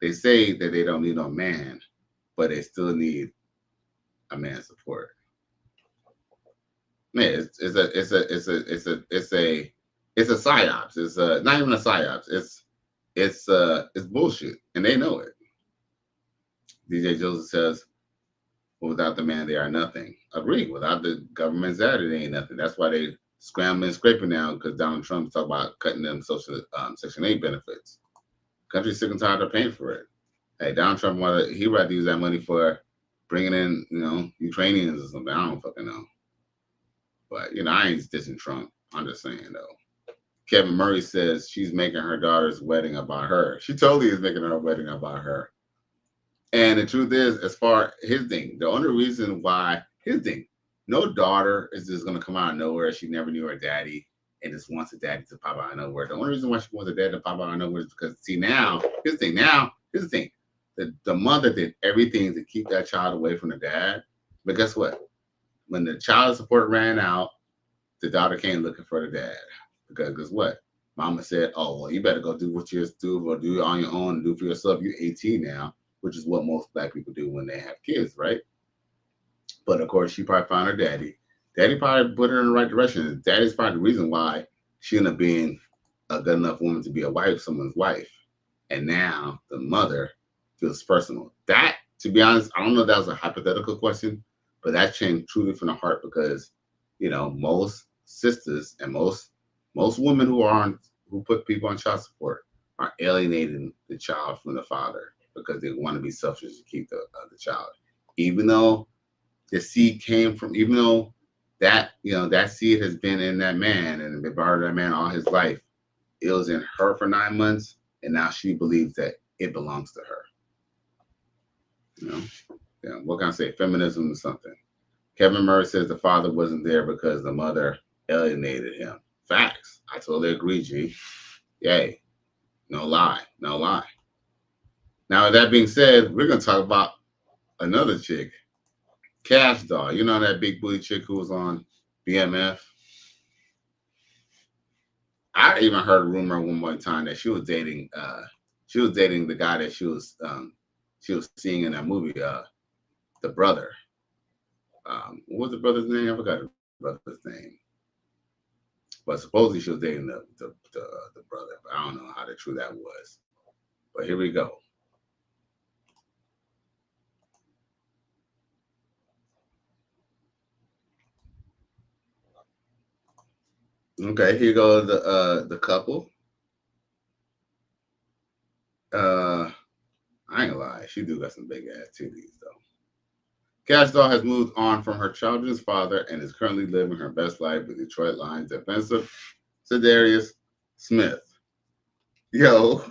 S10: They say that they don't need no man, but they still need a man's support. Man, it's a psyops. It's not even a psyops. It's bullshit, and they know it. DJ Joseph says, well, without the man, they are nothing. Agree. Without the government's that, it ain't nothing. That's why they scrambling and scraping now, because Donald Trump talk about cutting them Section 8 benefits. Country's sick and tired of paying for it. Hey, Donald Trump he'd rather use that money for bringing in, Ukrainians or something. I don't fucking know. But, I ain't dissing Trump. I'm just saying, though. Kevin Murray says she's making her daughter's wedding about her. She totally is making her wedding about her. And the truth is, as far his thing, the only reason why no daughter is just going to come out of nowhere. She never knew her daddy and just wants a daddy to pop out of nowhere. The only reason why she wants a dad to pop out of nowhere is because, see, here's the thing. The mother did everything to keep that child away from the dad. But guess what? When the child support ran out, the daughter came looking for the dad. Because guess what? Mama said, oh, well, you better go do what you do or do it on your own and do for yourself. You're 18 now, which is what most Black people do when they have kids, right? But of course, she probably found her daddy. Daddy probably put her in the right direction. Daddy's probably the reason why she ended up being a good enough woman to be someone's wife. And now the mother feels personal. That, to be honest, I don't know if that was a hypothetical question, but that came truly from the heart because, most sisters and most women who put people on child support are alienating the child from the father because they want to be selfish to keep the child. Even though the seed came from, even though that seed has been in that man and been part of that man all his life, it was in her for 9 months, and now she believes that it belongs to her. What can I say? Feminism or something. Kevin Murray says the father wasn't there because the mother alienated him. Facts. I totally agree, G. Yay. No lie. No lie. Now, with that being said, we're going to talk about another chick, Cash Doll. You know that big booty chick who was on BMF? I even heard a rumor one more time that she was dating the guy that she was seeing in that movie, the brother. What was the brother's name? I forgot the brother's name. But supposedly she was dating the brother. But I don't know how true that was. But here we go. Okay, here goes the couple. I ain't gonna lie, she do got some big ass titties though. Cash Doll has moved on from her children's father and is currently living her best life with Detroit Lions defensive Sedarius Smith. Yo.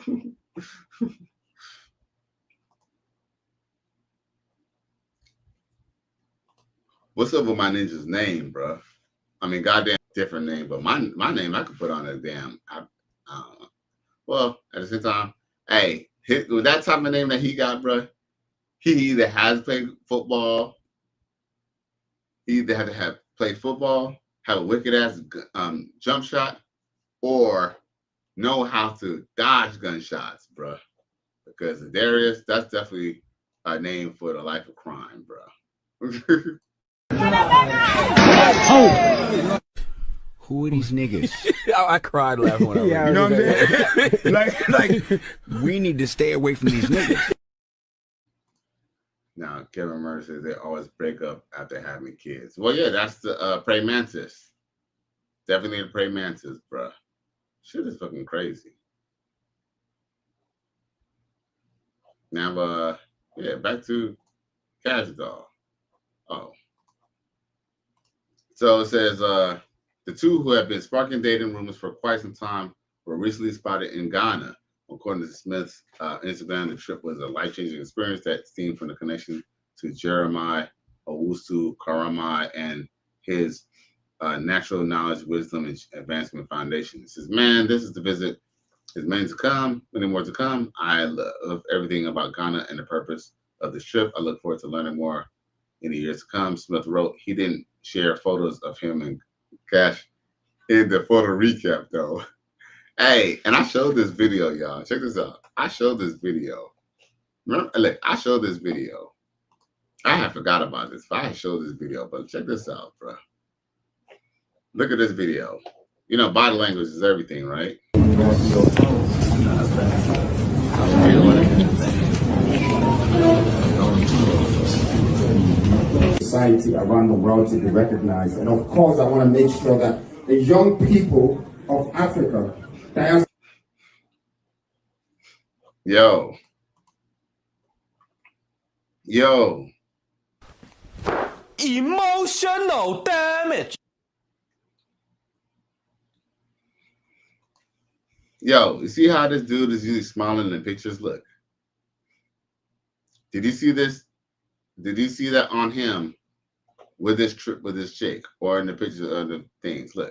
S10: What's up with my ninja's name, bro? I mean, goddamn different name, but my name I could put on a damn. I don't know. Well, at the same time, hey, with that type of name that he got, bro, he either has played football, he either had to have played football, have a wicked ass jump shot, or know how to dodge gunshots, bro. Because Sedarius, that's definitely a name for the life of crime, bro.
S1: Oh. Who are these niggas?
S8: I cried laughing when I read it.
S1: You know what I'm saying? like, we need to stay away from these niggas.
S10: Now, Kevin Murray says they always break up after having kids. Well, yeah, that's the praying mantis. Definitely the praying mantis, bro. Shit is fucking crazy. Now, yeah, back to Cash Doll. Oh. So it says, the two who have been sparking dating rumors for quite some time were recently spotted in Ghana. According to Smith's Instagram, the trip was a life-changing experience that stemmed from the connection to Jeremiah Owusu Karamai and his natural knowledge, wisdom, and advancement foundation. It says, man, this is the visit. Is many to come, many more to come. I love everything about Ghana and the purpose of this trip. I look forward to learning more in the years to come. Smith wrote he didn't share photos of him and Cash in the photo recap, though. Hey, and I showed this video, y'all. Check this out. I showed this video. Remember, look, I showed this video. I had forgot about this, but I showed this video. But check this out, bro. Look at this video. You know, body language is everything, right?
S20: Society around the world to be recognized. And of course, I want to make sure that the young people of Africa,
S10: Yo.
S17: Emotional damage.
S10: Yo, you see how this dude is usually smiling in the pictures? Look. Did you see this? Did you see that on him with this trip with this chick or in the pictures of the things? Look.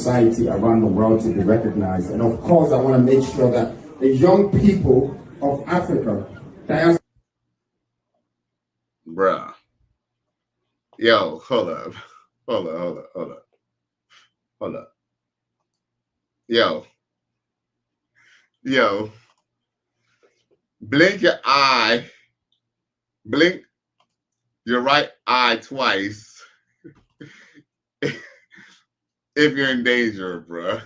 S20: society around the world to be recognized. And of course, I want to make sure that the young people of Africa,
S10: Bruh. Yo, hold up. Hold up. Yo. Blink your eye. Blink your right eye twice if you're in danger, bruh.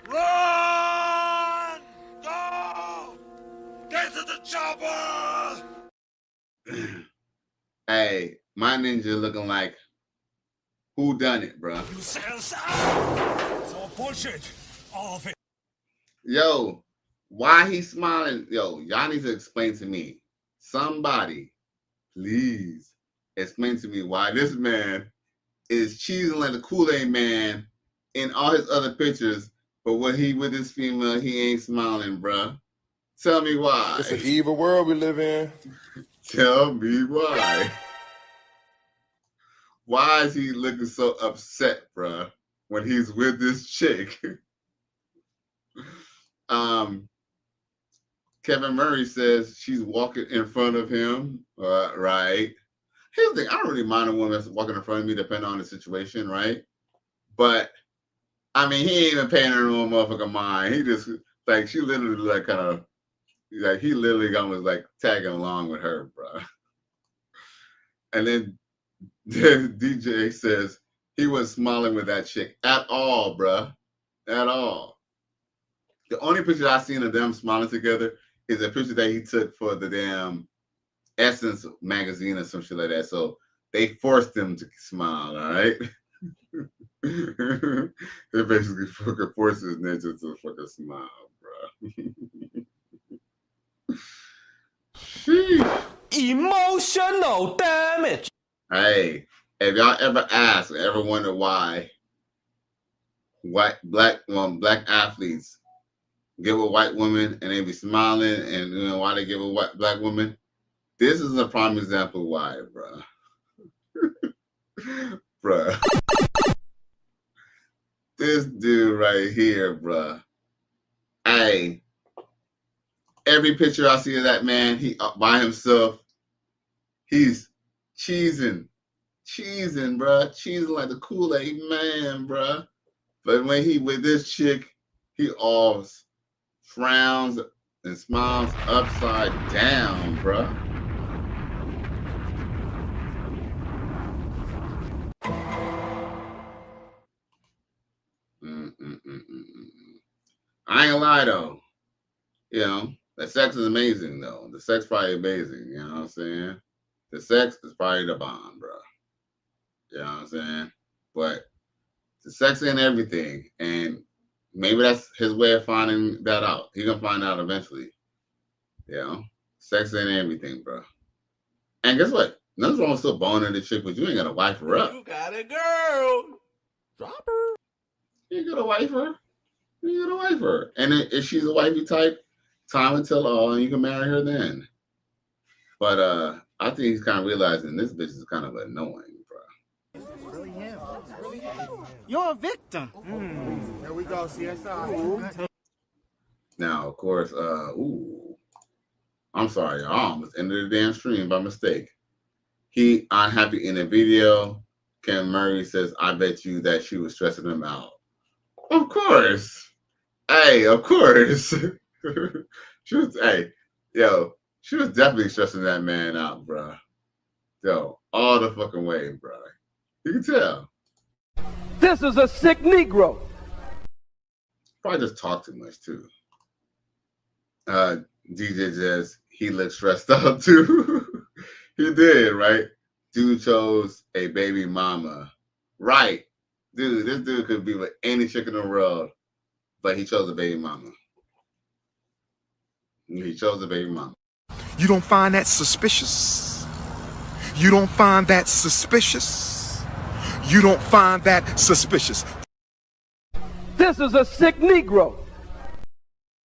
S17: Run! Go! Get to the chopper!
S10: Hey, my ninja looking like who done it, bruh.
S17: You sense it's all bullshit. All of it.
S10: Yo, why he smiling? Yo, y'all need to explain to me. Somebody, please explain to me why this man is cheesing like the Kool-Aid man in all his other pictures, but when he with his female, he ain't smiling, bruh. Tell me why.
S3: It's an evil world we live in.
S10: Tell me why. Why is he looking so upset, bruh, when he's with this chick? Kevin Murray says she's walking in front of him, right? Here's the thing, I don't really mind a woman that's walking in front of me depending on the situation, right? But, I mean, he ain't even paying her no motherfucking mind. He just, like, she literally, like, kind of, like, he literally almost, like, tagging along with her, bro. And then DJ says he was smiling with that chick at all, bro. At all. The only picture I seen of them smiling together is a picture that he took for the damn Essence magazine or some shit like that. So they forced him to smile, all right? They basically fucking forced his ninja to fucking smile, bro. Sheesh.
S17: Emotional damage.
S10: Hey, have y'all ever asked, ever wondered why black athletes get with white women and they be smiling, and you know why they get with black women? This is a prime example of why, bruh. Bruh. This dude right here, bruh. Hey, every picture I see of that man, he up by himself, he's cheesing, bruh. Cheesing like the Kool-Aid man, bruh. But when he with this chick, he all frowns and smiles upside down, bruh. I ain't gonna lie though. You know, the sex is amazing though. The sex probably amazing, you know what I'm saying? The sex is probably the bomb, bro. You know what I'm saying? But the sex ain't everything. And maybe that's his way of finding that out. He gonna find out eventually. You know? Sex ain't everything, bro. And guess what? Nothing's wrong with still boning the chick, but you ain't gotta wife her up.
S17: You got a girl. Drop her.
S10: You ain't gotta wife her. You ain't gotta wife her. And if she's a wifey type, time will tell all, and you can marry her then. But I think he's kind of realizing this bitch is kind of annoying, bro.
S19: Really him. You're a victim. Here we go, CSI.
S10: Now, of course, I'm sorry, y'all. I almost ended the damn stream by mistake. He unhappy in the video. Ken Murray says, I bet you that she was stressing him out. Of course. Hey, of course. She was definitely stressing that man out, bro. Yo, all the fucking way, bro. You can tell.
S5: This is a sick Negro.
S10: Probably just talk too much, too. DJ says he looked stressed out, too. He did, right? Dude chose a baby mama. Right. Dude, this dude could be with any chick in the world, but he chose a baby mama. He chose a baby mama.
S20: You don't find that suspicious? You don't find that suspicious? You don't find that suspicious?
S5: This is a sick Negro.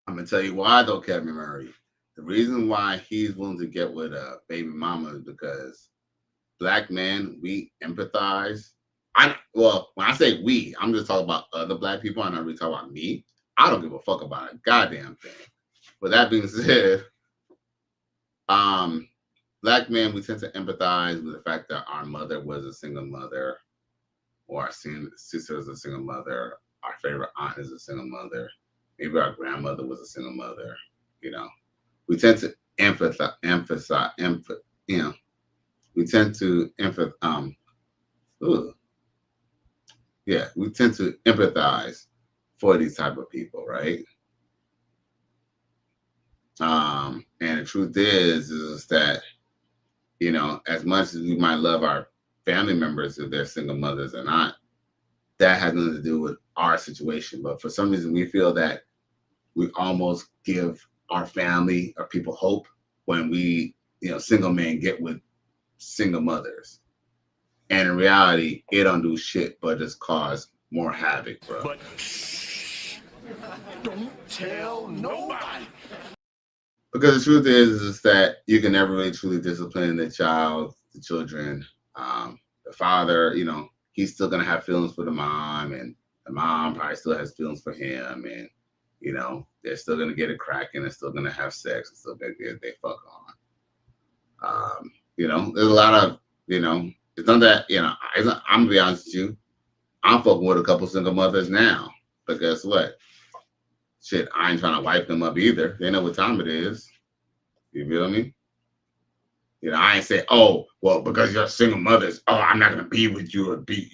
S10: I'm going to tell you why, though, Kevin Murray. The reason why he's willing to get with a baby mama is because Black men, we empathize. When I say we, I'm just talking about other Black people. I'm not really talking about me. I don't give a fuck about a goddamn thing. With that being said, Black men, we tend to empathize with the fact that our mother was a single mother, or our sister is a single mother, our favorite aunt is a single mother, maybe our grandmother was a single mother. You know, we tend to we tend to empathize for these type of people, right? And the truth is that, you know, as much as we might love our family members, if they're single mothers or not, that has nothing to do with our situation. But for some reason, we feel that we almost give our family or people hope when we, single men get with single mothers. And in reality, it don't do shit but just cause more havoc, bro.
S17: But don't tell nobody.
S10: Because the truth is that you can never really truly discipline the children. The father, he's still gonna have feelings for the mom, and the mom probably still has feelings for him, and they're still gonna get it cracking, they're still gonna have sex, and still gonna get they fuck on. There's a lot of, it's not that, I'm gonna be honest with you, I'm fucking with a couple single mothers now, but guess what? Shit, I ain't trying to wipe them up either. They know what time it is. You feel me? I ain't say, oh, well, because you're single mothers, oh, I'm not gonna be with you or be,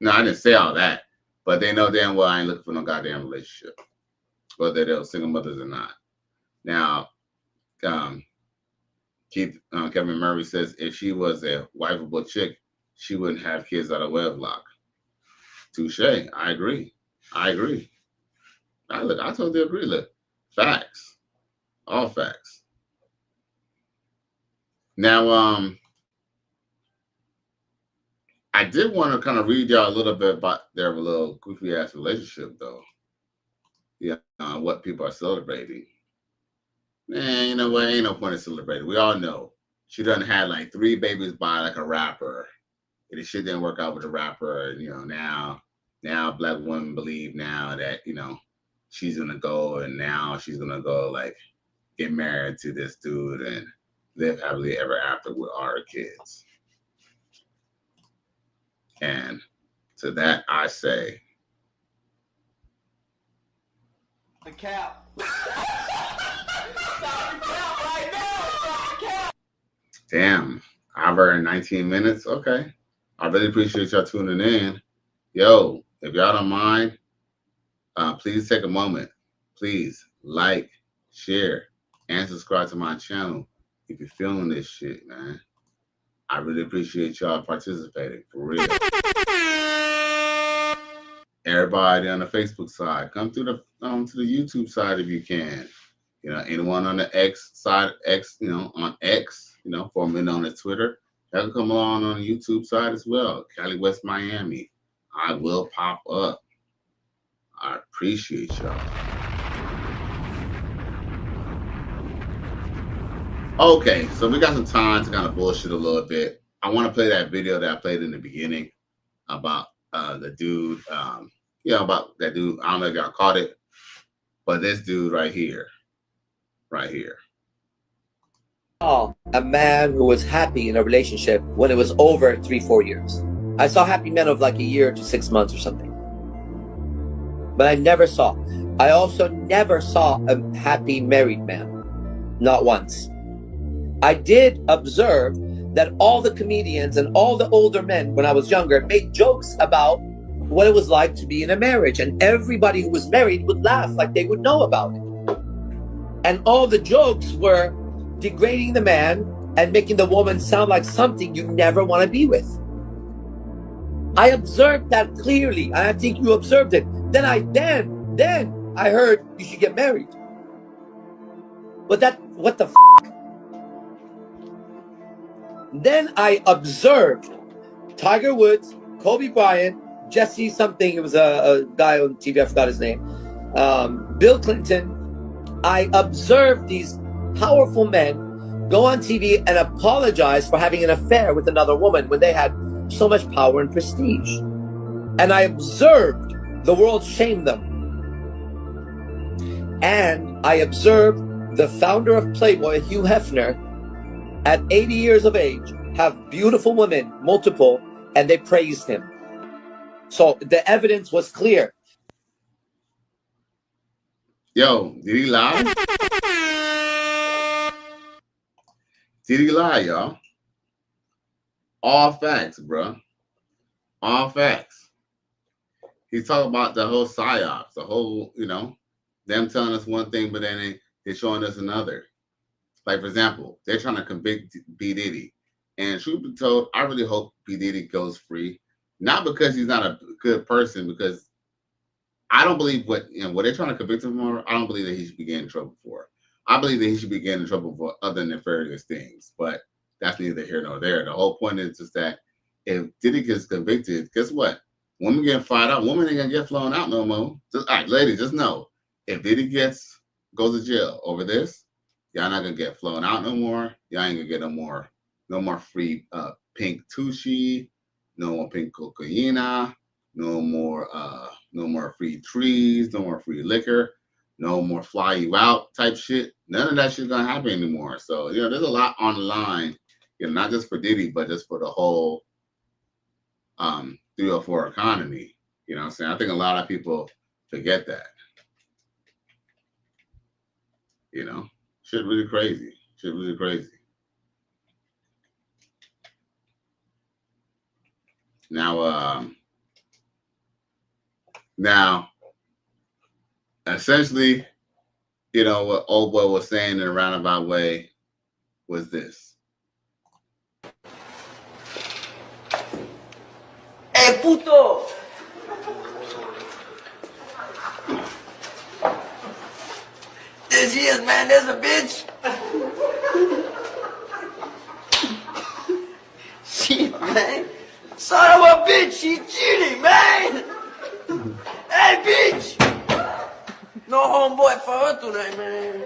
S10: No, I didn't say all that. But they know damn well I ain't looking for no goddamn relationship, whether they're single mothers or not. Now, Kevin Murray says if she was a wifeable chick, she wouldn't have kids out of wedlock. Touche. I agree. I totally agree. Look, facts, all facts. Now, I did want to kind of read y'all a little bit about their little goofy ass relationship, though. What people are celebrating. Man, you know what? Ain't no point in celebrating. We all know she done had like 3 babies by like a rapper. And the shit didn't work out with the rapper. Now Black women believe now that she's gonna go, and now she's gonna go like get married to this dude and live happily ever after with our kids. And to that I say,
S17: the cap.
S10: Damn, hour and 19 minutes. Okay. I really appreciate y'all tuning in. Yo, if y'all don't mind, please take a moment. Please like, share, and subscribe to my channel if you're feeling this shit, man. I really appreciate y'all participating, for real. Everybody on the Facebook side, come to the YouTube side if you can. Anyone on the X side, on X, formerly known as Twitter, y'all can come along on the YouTube side as well. Cali, West Miami. I will pop up. I appreciate y'all. Okay, so we got some time to kind of bullshit a little bit. I want to play that video that I played in the beginning about the dude, about that dude. I don't know if y'all caught it, but this dude right here.
S9: A man who was happy in a relationship when it was over 3-4 years. I saw happy men of like a year to 6 months or something. But I also never saw a happy married man. Not once. I did observe that all the comedians and all the older men when I was younger made jokes about what it was like to be in a marriage. And everybody who was married would laugh like they would know about it. And all the jokes were degrading the man and making the woman sound like something you never want to be with. I observed that clearly, and I think you observed it. Then I heard you should get married. But what the f***? Then I observed Tiger Woods, Kobe Bryant, Jesse something, it was a guy on TV, I forgot his name, Bill Clinton. I observed these powerful men go on TV and apologize for having an affair with another woman when they had so much power and prestige. And I observed the world shame them. And I observed the founder of Playboy, Hugh Hefner, at 80 years of age, have beautiful women, multiple, and they praised him. So the evidence was clear.
S10: Yo, did he lie? Did he lie, y'all? All facts, bro. All facts. He's talking about the whole psyops, the whole, them telling us one thing, but then they're showing us another. Like, for example, they're trying to convict B. Diddy. And truth be told, I really hope B. Diddy goes free. Not because he's not a good person, because I don't believe what they're trying to convict him for, I don't believe that he should be getting in trouble for. I believe that he should be getting in trouble for other nefarious things, but that's neither here nor there. The whole point is just that if Diddy gets convicted, guess what? Women getting fired out, women ain't gonna get flown out no more. All right, ladies, just know, if Diddy goes to jail over this, y'all not gonna get flown out no more. Y'all ain't gonna get no more free pink tushy, no more pink cocaina, no more free trees, no more free liquor, no more fly you out type shit. None of that shit's gonna happen anymore. So, there's a lot on the line, not just for Diddy, but just for the whole 304 economy. You know what I'm saying? I think a lot of people forget that. Shit really crazy. Now, essentially, what old boy was saying in a roundabout way was this.
S17: Hey, puto! There she is, man. There's a bitch. Shit, man. Son of a bitch, she cheating, man. Hey, bitch. No homeboy for her tonight, man.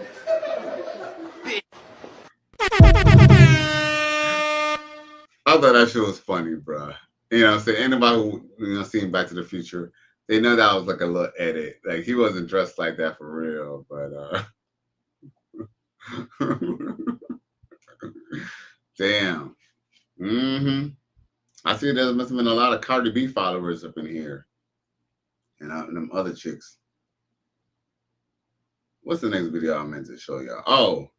S17: Bitch.
S10: I thought that shit was funny, bro. You know what I'm saying? Anybody who seen Back to the Future, they know that was like a little edit. Like, he wasn't dressed like that for real, but damn. I see there must have been a lot of Cardi B followers up in here. And them other chicks. What's the next video I meant to show y'all? Oh,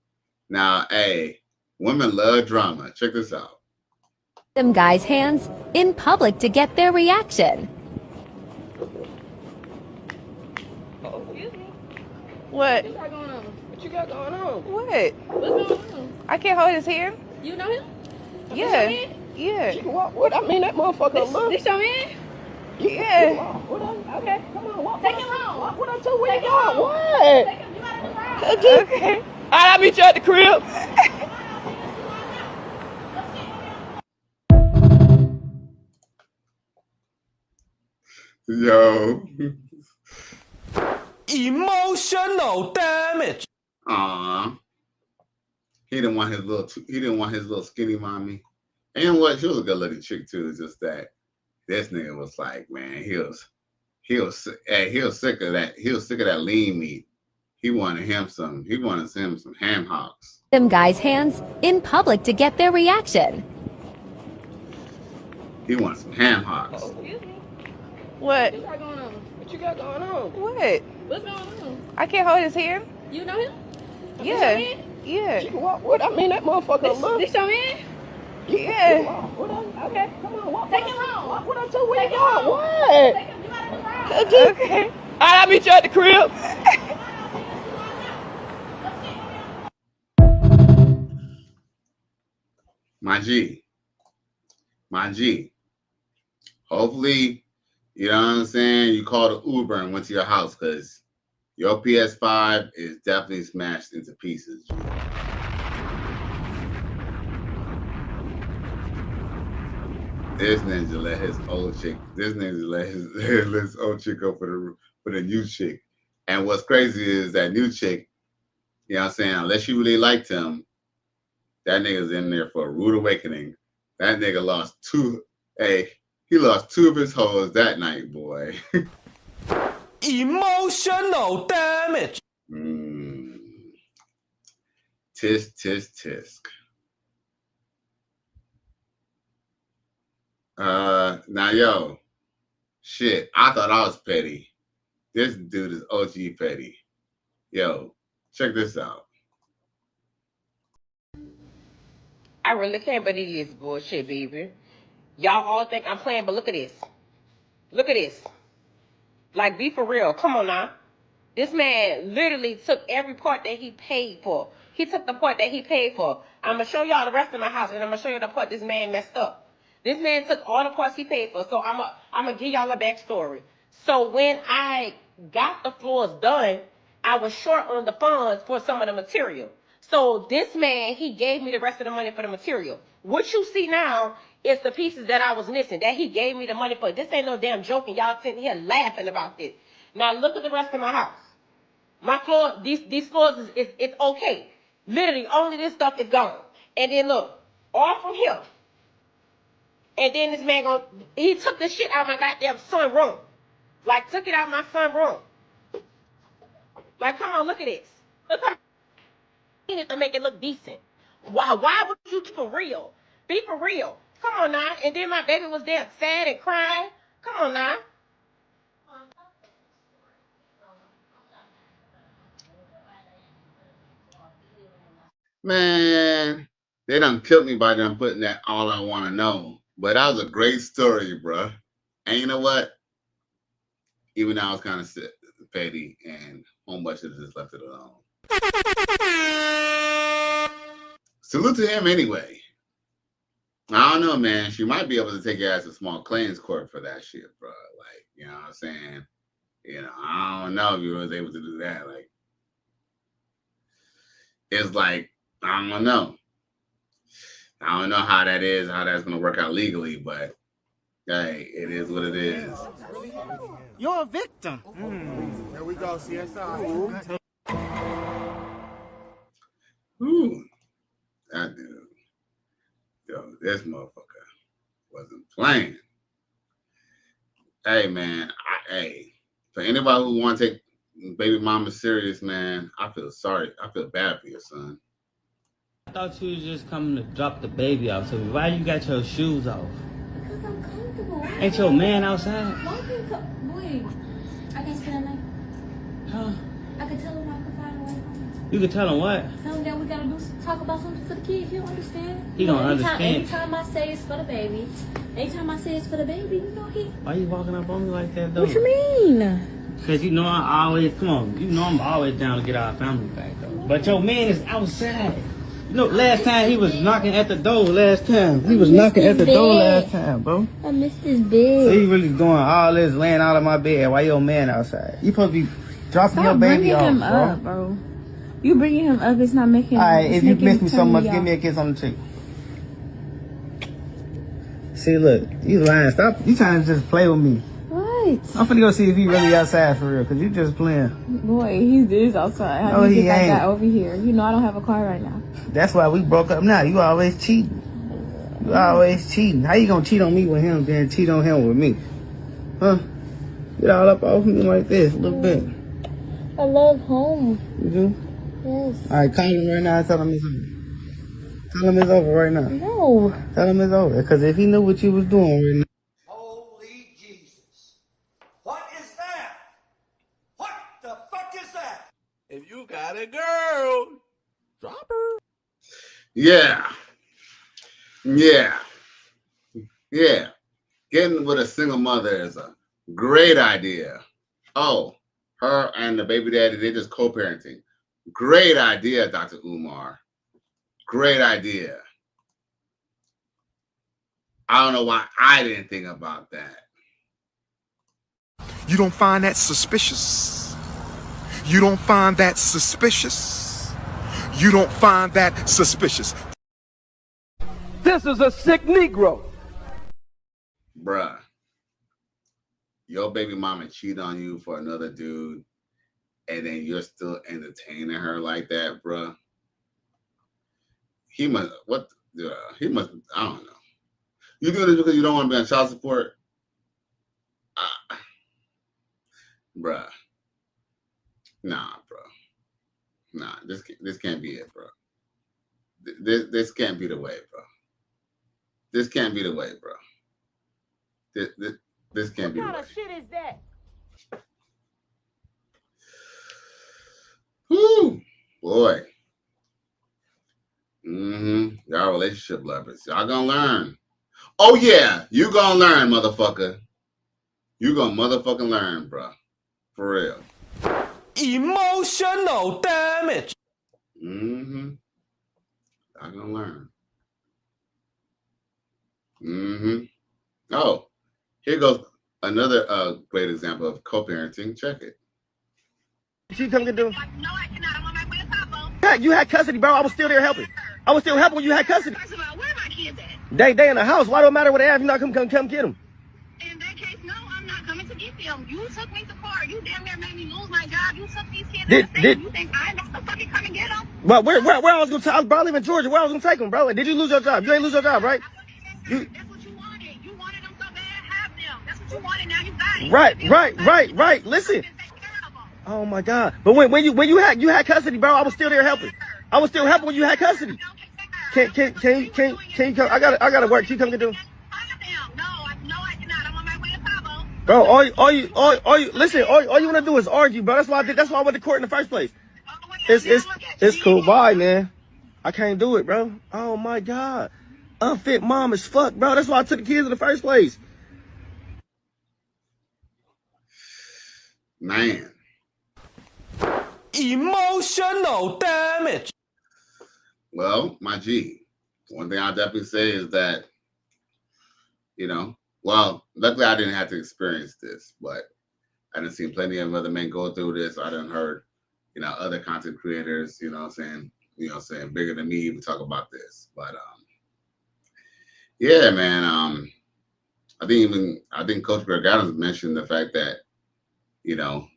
S10: now, hey, women love drama. Check this out.
S6: Them guys' hands in public to get their reaction.
S7: Oh, excuse me.
S13: What?
S7: What you got going on? What you got going on?
S13: What?
S7: What's going on?
S13: I can't hold his hand.
S7: You know him?
S13: Yeah.
S7: This your man?
S13: Yeah.
S7: You can walk with. I mean, that motherfucker.
S13: This your man?
S7: Yeah. Okay, come on, walk. Take him home. Walk with him too. Where you going? What?
S13: Take him. You gotta do right. Okay.
S7: I'll meet you at the crib.
S10: Yo.
S17: Emotional damage.
S10: Aww. He didn't want his little skinny mommy. And you know what? She was a good looking chick too. It's just that this nigga was like, man, he was sick of that. He was sick of that lean meat. He wanted some ham hocks.
S6: Them guys' hands in public to get their reaction.
S10: He wanted some ham hocks.
S7: Oh, excuse me.
S13: What?
S7: What you got going on? What you got going on?
S13: What?
S7: What's going on?
S13: I can't hold his hand.
S7: You know him?
S13: Yeah.
S7: This your man?
S13: Yeah.
S7: You can walk with. I mean, that motherfucker. This your man?
S13: Yeah.
S7: Okay, come on, walk. Take him home. Walk with him too.
S13: Take him
S7: home. What? Take him. You out of the crowd.
S13: Okay.
S7: I'll meet you at the crib.
S10: My G. Hopefully, you know what I'm saying, you called an Uber and went to your house because your PS5 is definitely smashed into pieces. This ninja let his old chick go for the new chick. And what's crazy is that new chick, you know what I'm saying, unless you really liked him, that nigga's in there for a rude awakening. That nigga lost two of his hoes that night, boy.
S17: Emotional damage.
S10: Tisk, tisk, tisk. Now, yo, shit, I thought I was petty. This dude is OG petty. Yo, check this out.
S4: I really can't believe this bullshit, baby. Y'all all think I'm playing, but look at this. Look at this. Like, be for real. Come on now. This man literally took every part that he paid for. He took the part that he paid for. I'm going to show y'all the rest of my house, and I'm going to show you the part this man messed up. This man took all the parts he paid for, so I'm going to give y'all a backstory. So when I got the floors done, I was short on the funds for some of the material. So this man, he gave me the rest of the money for the material. What you see now is the pieces that I was missing, that he gave me the money for. This ain't no damn joke, and y'all sitting here laughing about this. Now look at the rest of my house. My floor, these floors, it's okay. Literally, only this stuff is gone. And then look, all from here. And then this man he took the shit out of my goddamn son room. Like, took it out of my son room. Like, come on, look at this. Look how to make it look decent. Why would you be for real? Be for real. Come on now. And then my baby was there sad and crying. Come on now.
S10: Man, they done killed me by them putting that all I want to know. But that was a great story, bruh. And you know what? Even though I was kind of petty and homeboy should have just left it alone. Salute to him anyway. I don't know, man. She might be able to take your ass to small claims court for that shit, bro. Like, you know what I'm saying? You know, I don't know if you was able to do that. Like, it's like, I don't know. I don't know how that is, how that's going to work out legally, but hey, it is what it is.
S19: You're a victim. There we go, CSI.
S10: Ooh, that dude. Yo, this motherfucker wasn't playing. Hey, man. For anybody who want to take baby mama serious, man, I feel sorry. I feel bad for your son.
S18: I thought you was just coming to drop the baby off to me. Why you got your shoes off?
S23: Because I'm comfortable.
S18: Ain't your man outside?
S23: Wait, I can't spend the night.
S18: Huh?
S23: I could tell him I could find a way home.
S18: You could tell him what?
S23: Tell him that we gotta talk about something for the kids. He don't understand.
S18: He don't understand.
S23: Anytime I say it's for the baby, you know he.
S18: Why you walking up on me like that though?
S23: What you mean?
S18: Because you know I always, come on, you know I'm always down to get our family back though. But your man is outside. You know, last time he was knocking at the door last time. He was knocking at the door last time, bro.
S23: I missed his bed.
S18: So you really doing all this, laying out of my bed while your man outside. You supposed to be dropping your baby off,
S23: him up, bro. You bringing him up, it's not making.
S18: Alright, if you miss me so much, give me a kiss on the cheek. See, look, you lying. Stop. You trying to just play with me.
S23: What?
S18: I'm finna go see if he really outside for real, cause you just playing.
S7: Boy, he is outside. How do you get that guy over here? You know I don't have a car right now.
S18: That's why we broke up now. You always cheating. You always cheating. How you gonna cheat on me with him, then cheat on him with me? Huh? Get all up off me like this a little bit.
S7: I love home.
S18: You do?
S7: Yes.
S18: Alright, call him right now and tell him it's over. Tell him it's over right now.
S7: No.
S18: Tell him it's over. Because if he knew what you was doing right now.
S17: Holy Jesus. What is that? What the fuck is that?
S15: If you got a girl, drop her.
S10: Yeah. Getting with a single mother is a great idea. Oh, her and the baby daddy, they're just co-parenting. Great idea, Dr. Umar. Great idea. I don't know why I didn't think about that.
S20: You don't find that suspicious? You don't find that suspicious? You don't find that suspicious?
S5: This is a sick Negro.
S10: Bruh. Your baby mama cheat on you for another dude, and then you're still entertaining her like that, bruh. He must, I don't know. You do this because you don't want to be on child support? Bruh. Nah, bro. Nah, this can't be it, bro. This can't be the way, bro. This can't be the way, bro. This can't be the way.
S7: What kind of shit is that?
S10: Whoo, boy. Y'all relationship lovers. Y'all gonna learn. Oh yeah, you gonna learn, motherfucker. You gonna motherfucking learn, bro. For real.
S15: Emotional damage.
S10: Y'all gonna learn. Oh, here goes another great example of co-parenting. Check it.
S18: She come to do? No, I cannot. I'm on my way to Pablo. You had custody, bro. I was still there helping. I was still helping when you had custody.
S23: First of all, where are my kids at?
S18: They in the house. Why don't it matter what they have? You not come get them.
S23: In that case, no, I'm not coming to get them. You took me to court. You damn near made me lose my job. You took these kids out of state. You think I'm not gonna fucking come and get them?
S18: But where I was gonna take? I was live in Georgia. Where I was gonna take them, bro? Did you lose your job? You ain't lose your job, right?
S23: That's what you wanted. You wanted them so bad. Have them. That's what you wanted. Now you got it.
S18: Right. Listen. Oh my God! But when you had custody, bro, I was still there helping. I was still helping when you had custody. Can you come? I gotta work. Can you come get them?
S23: No, I cannot. I'm on my way to Pablo.
S18: Bro, all you listen. All you wanna do is argue, bro. That's why I went to court in the first place. It's cool. Bye, man. I can't do it, bro. Oh my God, unfit mom as fuck, bro. That's why I took the kids in the first place.
S10: Man.
S15: Emotional damage.
S10: Well, my G, one thing I'll definitely say is that, well, luckily I didn't have to experience this, but I done seen plenty of other men go through this. I done heard, other content creators, saying bigger than me even talk about this. But yeah, man, I think Coach Greg Adams mentioned the fact that,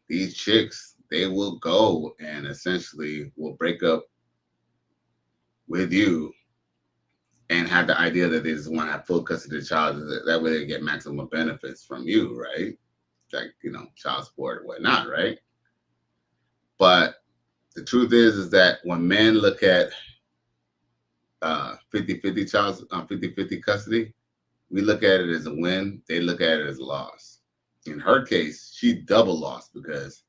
S10: these chicks, they will go and essentially will break up with you and have the idea that they just want to have full custody of the child. That way they get maximum benefits from you, right? Like, child support and whatnot, right? But the truth is that when men look at 50-50 custody, we look at it as a win. They look at it as a loss. In her case, she double lost because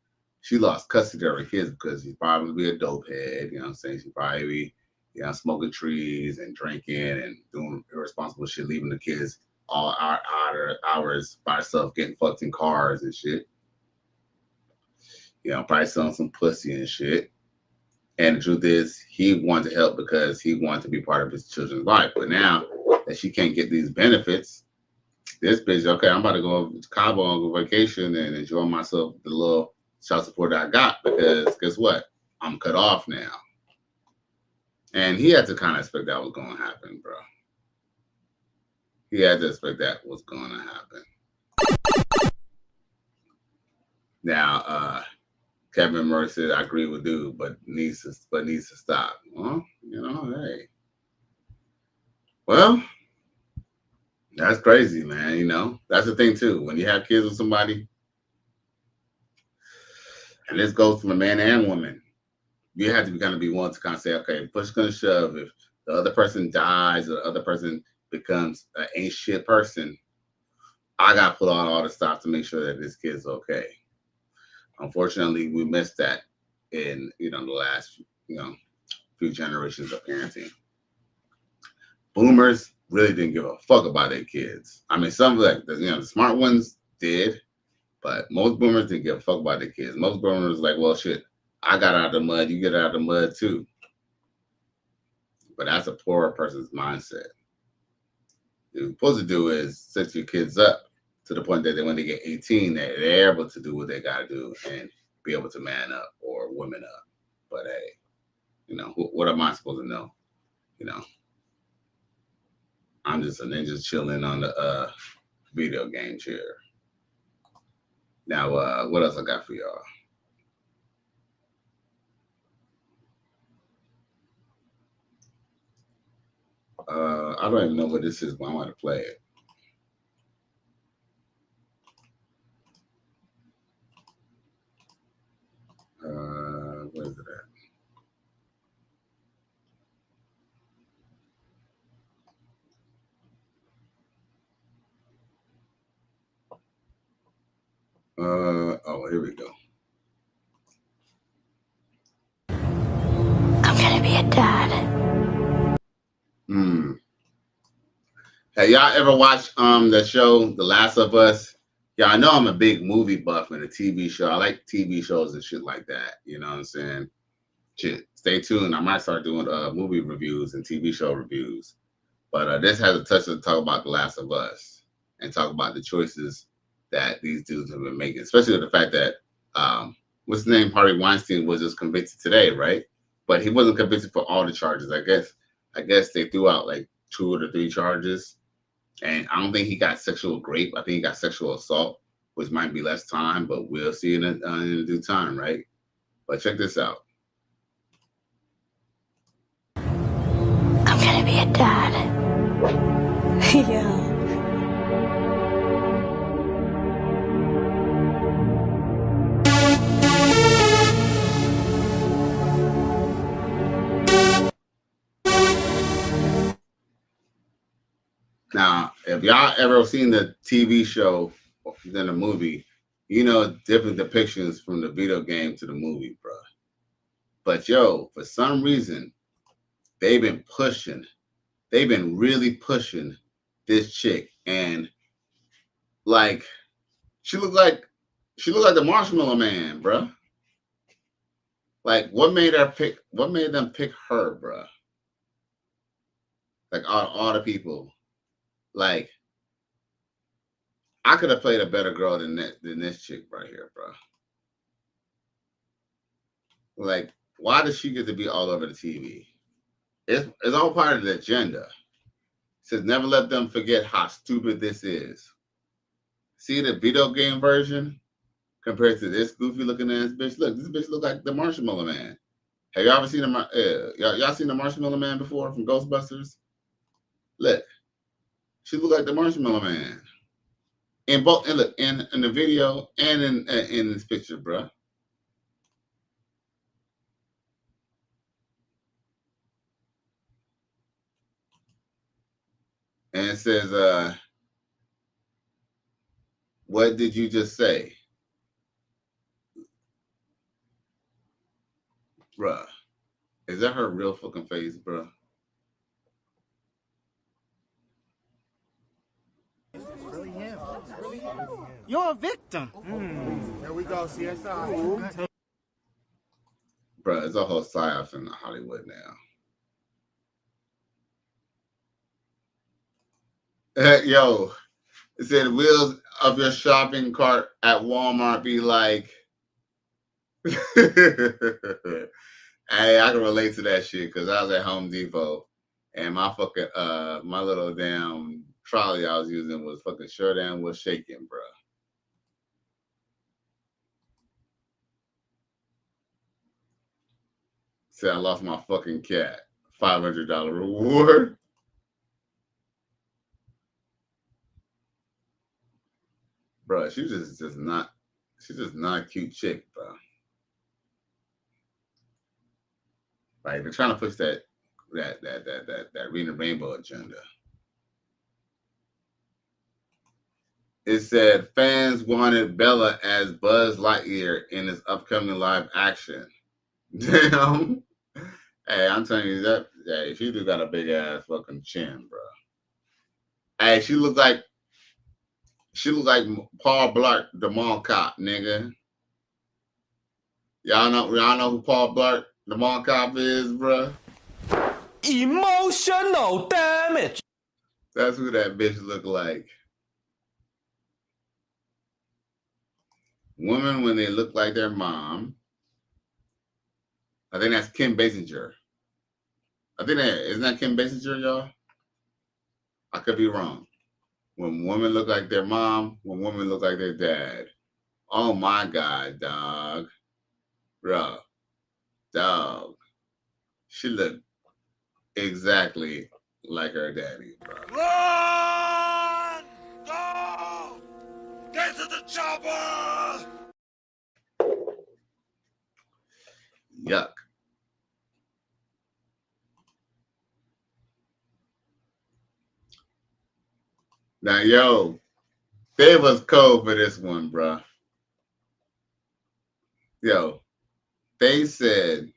S10: she lost custody of her kids because she's probably be a dope head. She probably be, smoking trees and drinking and doing irresponsible shit, leaving the kids all hours by herself, getting fucked in cars and shit. Probably selling some pussy and shit. And the truth is, he wanted to help because he wanted to be part of his children's life. But now that she can't get these benefits, this bitch, okay, I'm about to go to Cabo on vacation and enjoy myself the little child support that I got because guess what? I'm cut off now. And he had to kind of expect that was going to happen, bro. He had to expect that was going to happen. Now, Kevin Murray said, "I agree with dude, but needs to stop." Well, hey, well, that's crazy, man. That's the thing too. When you have kids with somebody, and this goes from a man and woman, you have to kind of be willing to kind of say, okay, push gonna shove. If the other person dies or the other person becomes an ain't shit person, I got to put on all the stops to make sure that this kid's okay. Unfortunately, we missed that in the last few generations of parenting. Boomers really didn't give a fuck about their kids. I mean, some of the smart ones did, but most boomers didn't give a fuck about their kids. Most boomers like, well, shit, I got out of the mud, you get out of the mud too. But that's a poor person's mindset. What you're supposed to do is set your kids up to the point that when they get 18, they're able to do what they got to do and be able to man up or women up. But hey, what am I supposed to know? I'm just a ninja chilling on the video game chair. Now, what else I got for y'all? I don't even know what this is, but I want to play it. Where is it at? Oh, here we go.
S16: I'm gonna be a dad.
S10: Have y'all ever watched the show The Last of Us? Yeah, I know I'm a big movie buff and a TV show. I like TV shows and shit like that. You know what I'm saying? Shit, stay tuned. I might start doing movie reviews and TV show reviews. But this has a touch to talk about The Last of Us and talk about the choices that these dudes have been making, especially the fact that what's his name, Harvey Weinstein, was just convicted today, right? But he wasn't convicted for all the charges. I guess they threw out like 2 or 3 charges, and I don't think he got sexual rape. I think he got sexual assault, which might be less time, but we'll see in due time, right? But check this out.
S16: I'm gonna be a dad. Yeah.
S10: Now, if y'all ever seen the TV show than the movie, different depictions from the video game to the movie, bro. But for some reason, they've been really pushing this chick, and like she looked like the Marshmallow Man, bro. Like, what made them pick her, bro? Like all the people. Like, I could have played a better girl than this chick right here, bro. Like, why does she get to be all over the TV? It's all part of the agenda. It says, never let them forget how stupid this is. See the video game version compared to this goofy looking ass bitch? Look, this bitch look like the Marshmallow Man. Have y'all ever seen y'all seen the Marshmallow Man before from Ghostbusters? Look, she look like the Marshmallow Man. In both, and look, in the video and in this picture, bro. And it says, what did you just say? Bruh. Is that her real fucking face, bruh?
S19: You're a victim. There we go, CSI.
S10: Bruh, it's a whole psyop in Hollywood now. Yo, it said wheels of your shopping cart at Walmart be like, hey, I can relate to that shit because I was at Home Depot and my fucking my little damn trolley I was using was fucking sure damn was shaking, bro. Said I lost my fucking cat. $500 reward. Bro, she's just not a cute chick, bro. Like they're trying to push that reading the rainbow agenda. It said fans wanted Bella as Buzz Lightyear in his upcoming live action. Damn. Hey, I'm telling you that. Hey, she do got a big ass fucking chin, bro. Hey, she look like Paul Blart, the mall cop, nigga. Y'all know who Paul Blart, the mall cop is, bro.
S15: Emotional damage.
S10: That's who that bitch look like. Women when they look like their mom. I think that's Kim Basinger. Isn't that Kim Basinger, y'all? I could be wrong. When women look like their mom, when women look like their dad. Oh my God, dog. Bro. Dog. She looked exactly like her daddy, bro.
S15: Run! Go! Get to the chopper!
S10: Yuck. Now, yo, they was cold for this one, bro. Yo, they said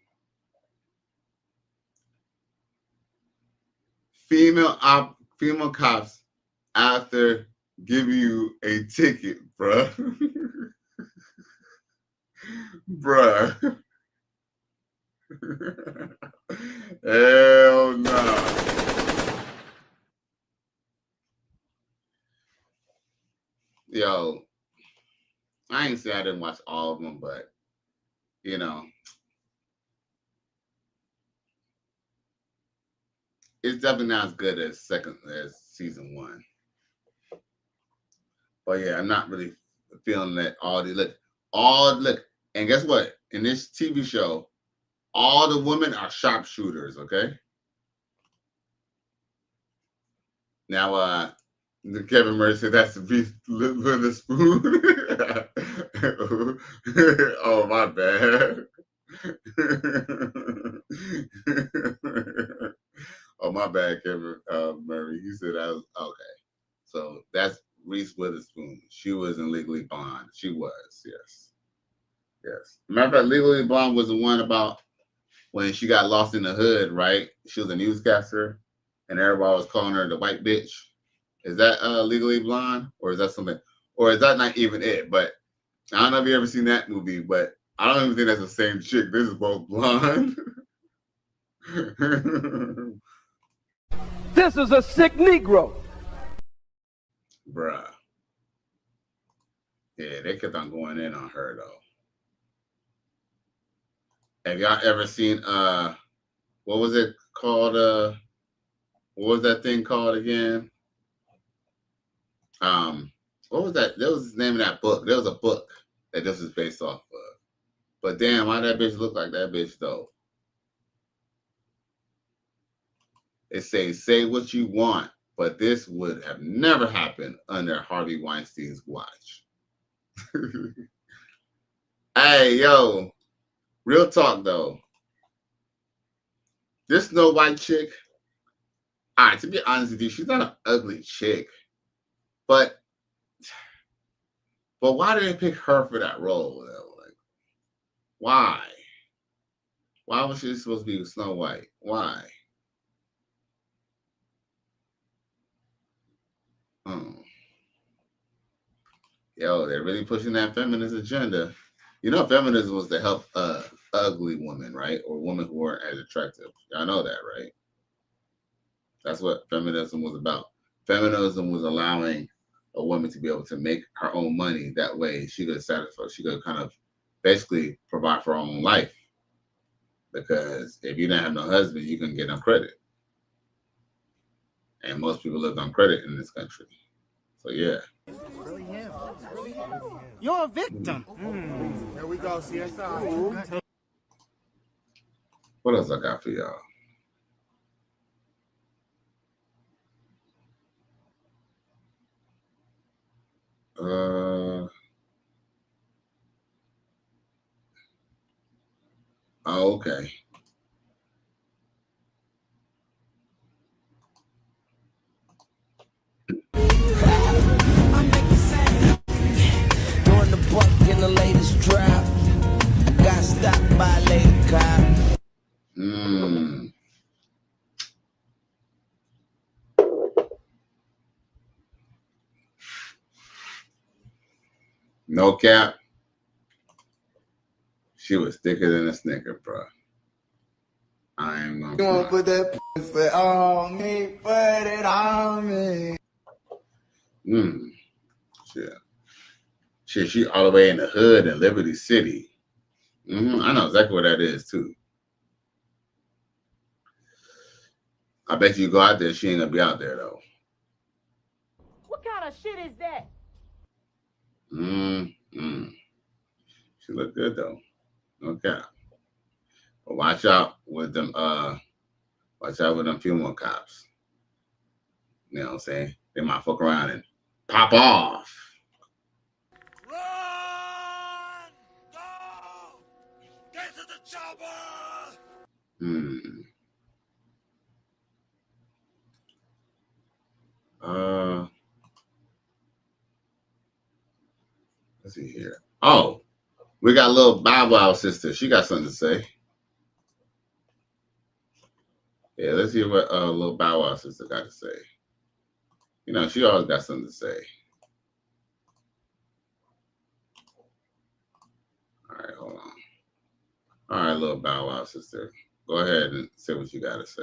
S10: female cops after give you a ticket, bro. Bruh. Hell no. Yo, I ain't say I didn't watch all of them, but you know, it's definitely not as good as season 1. But yeah, I'm not really feeling that look, and guess what? In this TV show, all the women are sharpshooters, okay? Now, Kevin Murray said that's the beef with the spoon. Oh, my bad. Oh, my bad, Kevin Murray. He said I was okay. So that's Reese Witherspoon. She was in Legally Blonde. She was, yes. Yes. Remember, Legally Blonde was the one about when she got lost in the hood, right? She was a newscaster, and everybody was calling her the white bitch. Is that Legally Blonde, or is that something, or is that not even it? But I don't know if you ever seen that movie, but I don't even think that's the same chick. This is both blonde.
S5: This is a sick Negro.
S10: Bruh. Yeah, they kept on going in on her though. Have y'all ever seen what was it called? What was that thing called again? What was that? That was the name of that book. There was a book that this is based off of. But damn, why that bitch look like that bitch though? It says, say what you want, but this would have never happened under Harvey Weinstein's watch. Hey, yo, real talk though. This Snow White chick, all right, to be honest with you, she's not an ugly chick. But why did they pick her for that role though? Like, why? Why was she supposed to be Snow White? Why? Yo, they're really pushing that feminist agenda. You know, feminism was to help ugly women, right? Or women who weren't as attractive. Y'all know that, right? That's what feminism was about. Feminism was allowing a woman to be able to make her own money. That way she could satisfy, she could kind of basically provide for her own life. Because if you didn't have no husband, you couldn't get no credit. And most people lived on credit in this country. So yeah.
S19: You're a victim. There we go, CSI.
S10: What else I got for y'all? Oh, okay.
S17: Doing the buck in the latest drop. Got stopped by a lady cop.
S10: No cap. She was thicker than a Snicker, bro. I ain't gonna.
S19: You wanna put that pussy on me, put it on me.
S10: Shit, she all the way in the hood in Liberty City. I know exactly where that is too. I bet you go out there, she ain't gonna be out there though.
S7: What kind of shit is that?
S10: She look good though. Okay. But watch out with them funeral cops. You know what I'm saying? They might fuck around and pop off.
S15: Run! Go! Get to the chopper!
S10: Let's see here. Oh, we got a little Bow Wow sister. She got something to say. Yeah, let's hear what little Bow Wow sister got to say. You know, she always got something to say. All right, hold on. All right, little Bow Wow sister. Go ahead and say what you got to say.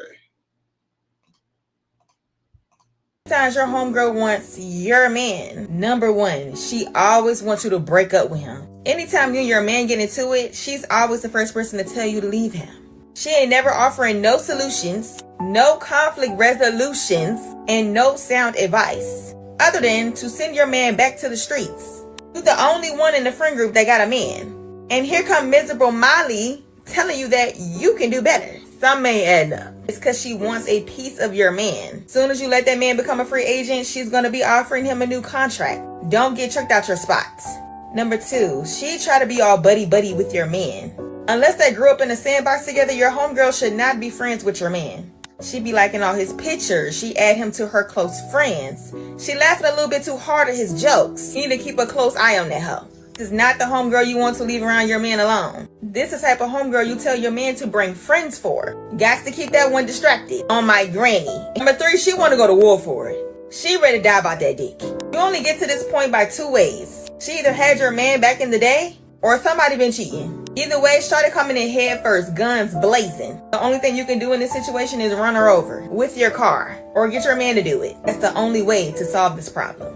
S11: Sometimes your homegirl wants your man. Number one, she always wants you to break up with him. Anytime you and your man get into it, she's always the first person to tell you to leave him. She ain't never offering no solutions, no conflict resolutions, and no sound advice, other than to send your man back to the streets. You're the only one in the friend group that got a man. And here come miserable Molly telling you that you can do better. Some may add up. It's because she wants a piece of your man. Soon as you let that man become a free agent, she's going to be offering him a new contract. Don't get tricked out your spots. Number two, she try to be all buddy-buddy with your man. Unless they grew up in a sandbox together, your homegirl should not be friends with your man. She be liking all his pictures. She add him to her close friends. She laughing a little bit too hard at his jokes. You need to keep a close eye on that hoe. This is not the homegirl you want to leave around your man alone. This is the type of homegirl you tell your man to bring friends for. Got to keep that one distracted. On my granny. Number three, she want to go to war for it. She ready to die about that dick. You only get to this point by two ways. She either had your man back in the day, or somebody been cheating. Either way, started coming in head first, guns blazing. The only thing you can do in this situation is run her over with your car, or get your man to do it. That's the only way to solve this problem.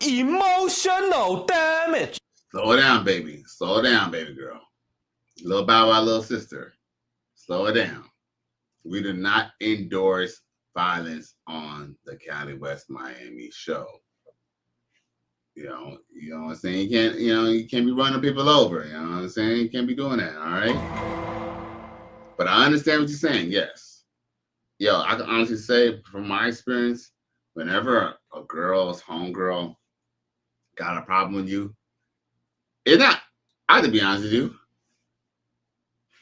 S15: Emotional damage.
S10: Slow down, baby. Slow down, baby girl. Little Bow Wow, little sister. Slow it down. We do not endorse violence on the Cali West Miami show. You know what I'm saying? You can't be running people over. You know what I'm saying? You can't be doing that, all right? But I understand what you're saying, yes. Yo, I can honestly say from my experience, whenever a girl's homegirl got a problem with you, I have to be honest with you.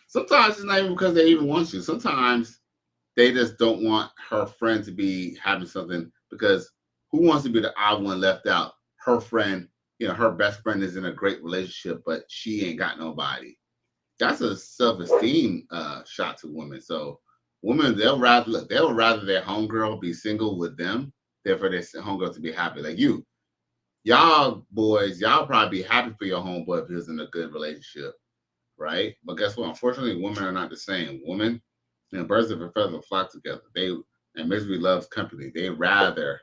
S10: Sometimes it's not even because they even want you. Sometimes they just don't want her friend to be having something, because who wants to be the odd one left out? Her friend, her best friend is in a great relationship, but she ain't got nobody. That's a self-esteem shot to women. So women, they'll rather their homegirl be single with them than for their homegirl to be happy. Like y'all boys, y'all probably be happy for your homeboy if he was in a good relationship, right? But guess what? Unfortunately, women are not the same. Women, birds of a feather flock together. And misery loves company. They rather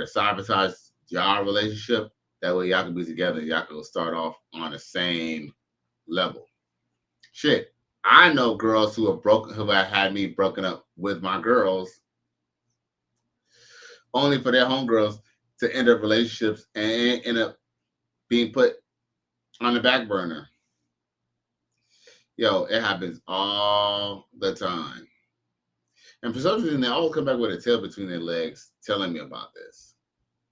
S10: sabotage y'all relationship. That way y'all can be together. Y'all can start off on the same level. Shit, I know girls who have had me broken up with my girls only for their homegirls to end up relationships and end up being put on the back burner. Yo, it happens all the time. And for some reason, they all come back with a tail between their legs telling me about this.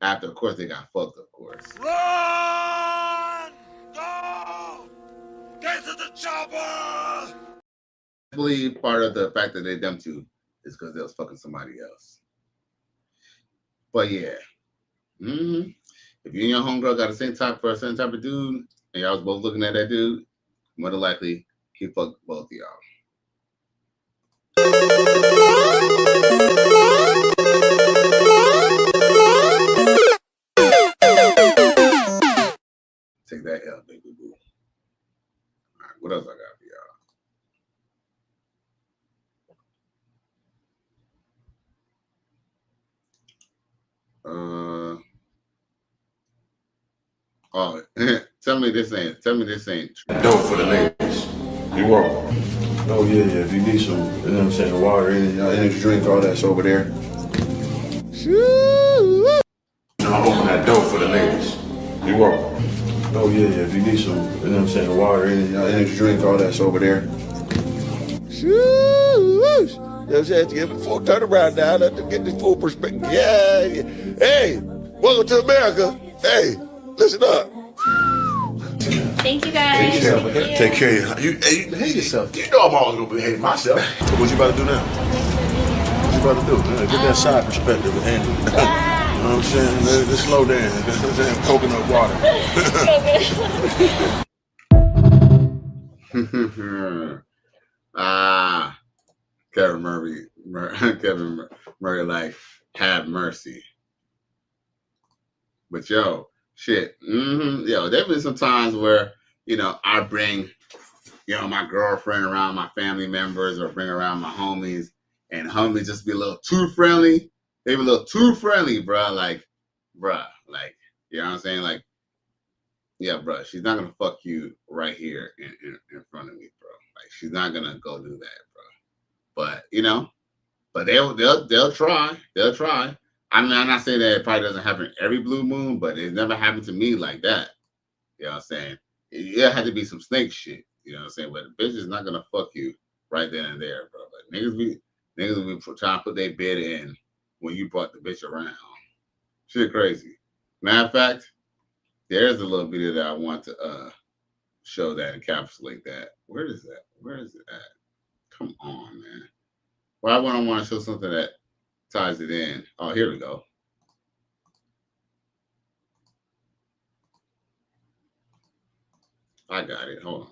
S10: After, of course, they got fucked, of course.
S15: Run! Go! Get to the chopper!
S10: I believe part of the fact that they dumped you is because they was fucking somebody else. But yeah. If you and your homegirl got the same type for a certain type of dude, and y'all was both looking at that dude, more than likely, he fucked both of y'all. Take that L, baby boo. All right, what else I got for y'all? Oh, tell me this ain't
S3: Dope for the ladies. You welcome. Oh yeah. If you need some, you know what I'm saying, water, energy drink, all that's over there. I'm opening that door for the ladies. You welcome. Oh yeah. If you need some, you know what I'm saying, water, energy drink, all that's over there.
S12: You know what I'm saying? To get the full turnaround now, to get the full perspective. Yeah. Hey, welcome to America. Hey, listen up.
S2: Thank you guys.
S3: Take care of you. Hey, behave yourself. You know I'm always gonna behave myself. So what you about to do now? What you about to do? Get that side perspective and handle it. You know what I'm saying? Let's slow down. Coconut
S10: water. Kevin Murray, like, have mercy. But yo, shit. Yo, there been some times where, I bring, my girlfriend around, my family members, or bring around my homies, and homies just be a little too friendly. They be a little too friendly, bruh. Like, you know what I'm saying? Like, yeah, bruh, she's not gonna fuck you right here in front of me, bro. Like, she's not gonna go do that, bro. But they'll try. They'll try. I mean, I'm not saying that it probably doesn't happen every blue moon, but it never happened to me like that. You know what I'm saying? It had to be some snake shit. You know what I'm saying? But the bitch is not gonna fuck you right then and there, bro. But niggas be trying to put their bid in when you brought the bitch around. Shit crazy. Matter of fact, there's a little video that I want to show that, encapsulate that. Where is that? Where is it at? Come on, man. Well, I want to show something that ties it in. Oh, here we go. I got it. Hold on.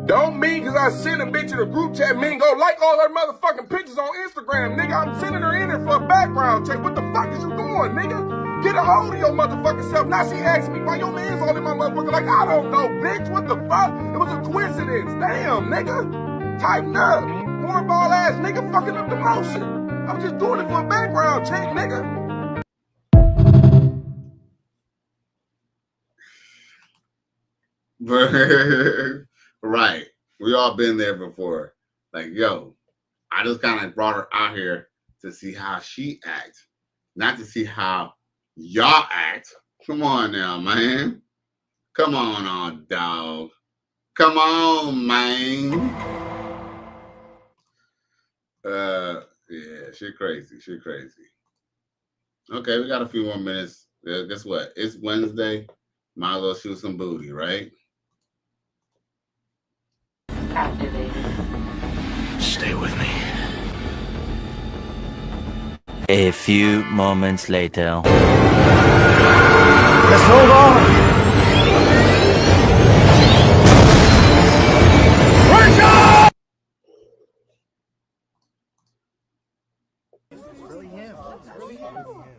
S20: Don't mean because I sent a bitch in a group chat, mean go like all her motherfucking pictures on Instagram, nigga. I'm sending her in there for a background check. What the fuck is you doing, nigga? Get a hold of your motherfucking self. Now she asked me why your man's all in my motherfucker. Like, I don't know, bitch. What the fuck? It was a coincidence. Damn, nigga. Tighten up. Hornball ass nigga fucking up the motion. I'm just doing it for a background check, nigga.
S10: Right. We all been there before. Like, yo, I just kind of brought her out here to see how she acts, not to see how y'all act. Come on now, man. Come on, dog. Come on, man. Yeah, shit crazy. Shit crazy. Okay, we got a few more minutes. Guess what? It's Wednesday. Might as well shoot some booty, right?
S21: Stay with me. A few moments later.
S15: Let's hold on. Breakup!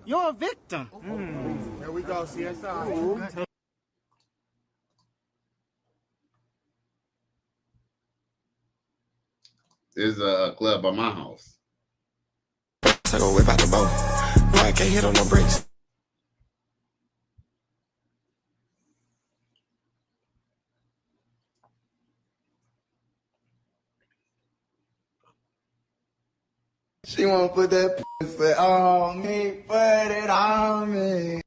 S15: You're a victim.
S19: There we go, CSI.
S10: There's a club by my house.
S12: I go whip out the boat. Why I can't hit on no brakes?
S8: She won't put that pussy on me, put it on me.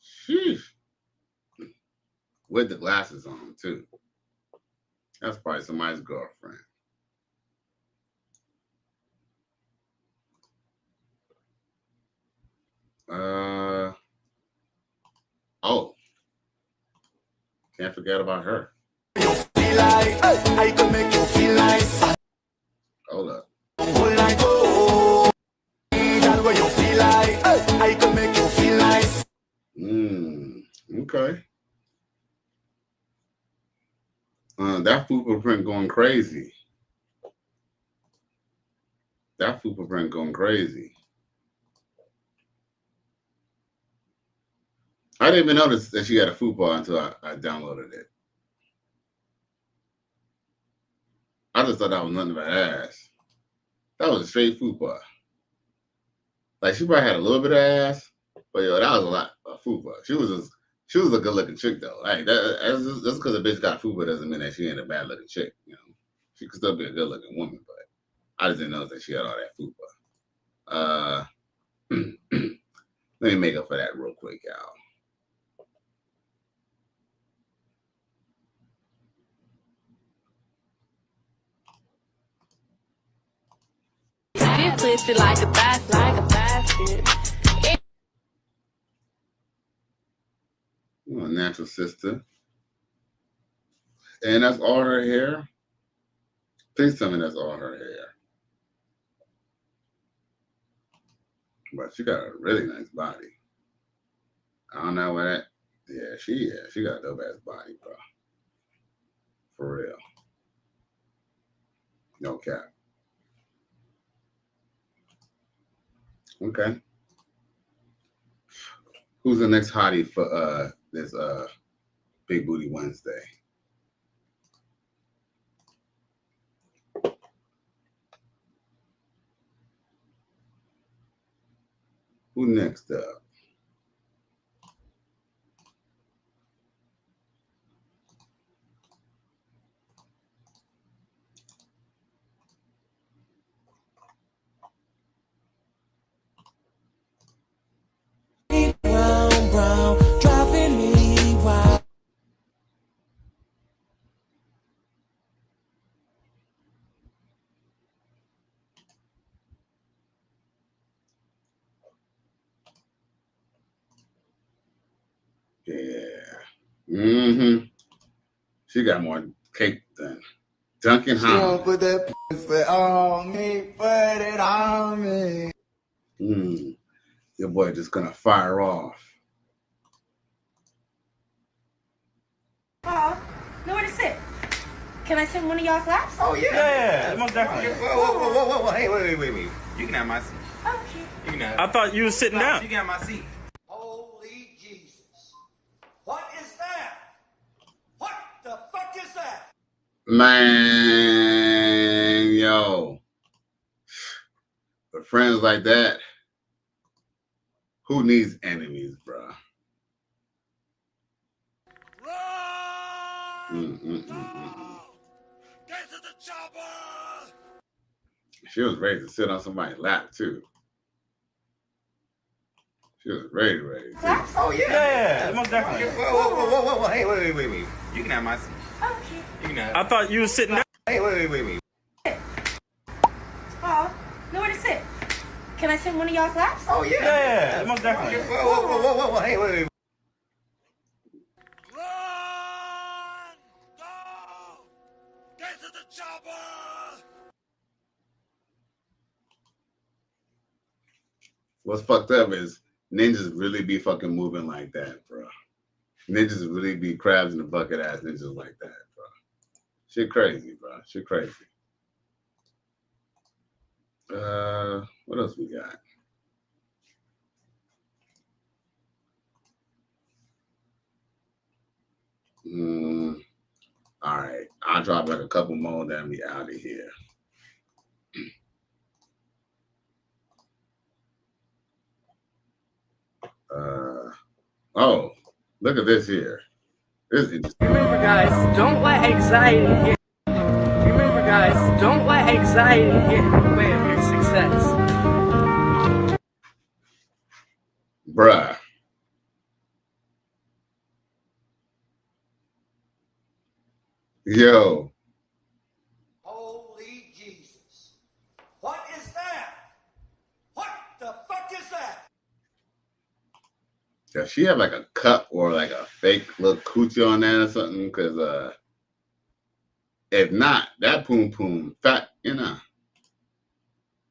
S10: Sheesh. With the glasses on, too. That's probably somebody's girlfriend. Oh. Can't forget about her.
S8: You feel like I can make you feel nice.
S10: Hold up.
S8: Like, oh, that way you feel like I can make you feel nice.
S10: Okay. That fupa print going crazy. That fupa print going crazy. I didn't even notice that she had a fupa until I downloaded it. I just thought that was nothing but ass. That was a straight fupa. Like, she probably had a little bit of ass, but yo, that was a lot of fupa. She was a good looking chick though. Like that's just because a bitch got fupa doesn't mean that she ain't a bad looking chick. You know, she could still be a good looking woman, but I just didn't know that she had all that fupa. Let me make up for that real quick, y'all.
S14: Pussy like a basket.
S10: A natural sister. And that's all her hair? Please tell me that's all her hair. But she got a really nice body. I don't know what that. Yeah, she got a dope ass body, bro. For real. No cap. Okay. Who's the next hottie for this Big Booty Wednesday? Who next up?
S8: Brown, driving me wild.
S10: Yeah. She got more cake than Duncan
S8: She
S10: Hines.
S8: won't put that pussy on me, put it on me.
S10: Your boy just gonna fire off.
S11: Nowhere to sit. Can I sit in one of y'all's laps?
S19: Oh, yeah, most definitely.
S22: Whoa. Hey, wait. You can have my seat.
S11: Okay.
S22: You can have
S19: I thought you was sitting down.
S22: You can have my seat.
S8: Holy Jesus. What is that? What the fuck is that?
S10: Man, yo. With friends like that, who needs enemies, bro? She was ready to sit on somebody's lap, too. She was ready.
S22: Oh, yeah, most definitely. Whoa. Hey, wait. You can have my seat.
S11: Okay.
S22: You can have
S19: I thought you was sitting down.
S22: Hey, wait.
S11: Nowhere to sit. Can I sit in one of y'all's laps?
S22: Oh, yeah, most definitely. Whoa. Hey, wait.
S10: What's fucked up is ninjas really be fucking moving like that, bro. Ninjas really be crabs in the bucket ass ninjas like that, bro. Shit crazy, bro. Shit crazy. What else we got? All right. I'll drop like a couple more, then be out of here. Oh, look at this here. This is interesting.
S24: Remember, guys, don't let anxiety get. Remember,
S1: Guys, don't let anxiety get in the way of your success.
S10: Bruh. Yo.
S8: Holy Jesus. What is that? What the fuck is that?
S10: Does she have like a cup or like a fake little coochie on that or something? Because if not, that poom poom fat, you know.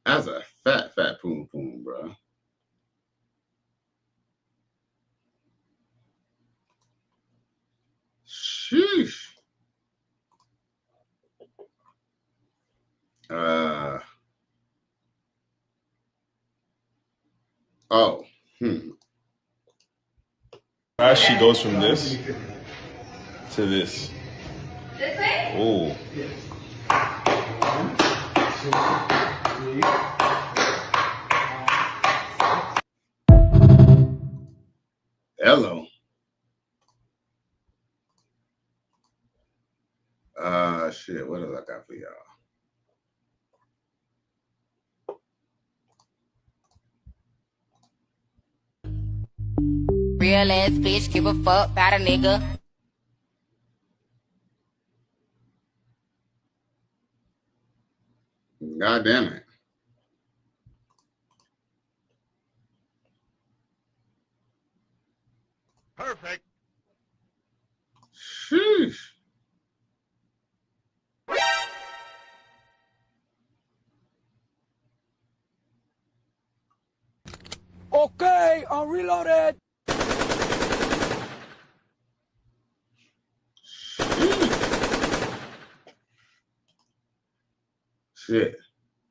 S10: That's a fat poom poom, bro. Sheesh. Oh.
S6: As she goes from this to this.
S2: This way?
S6: Oh.
S10: Hello. Shit, what else I got for y'all?
S9: Real ass bitch, give a fuck about a nigga.
S10: God damn it.
S20: Perfect.
S10: Sheesh.
S5: Okay, I'm reloaded.
S10: Shit.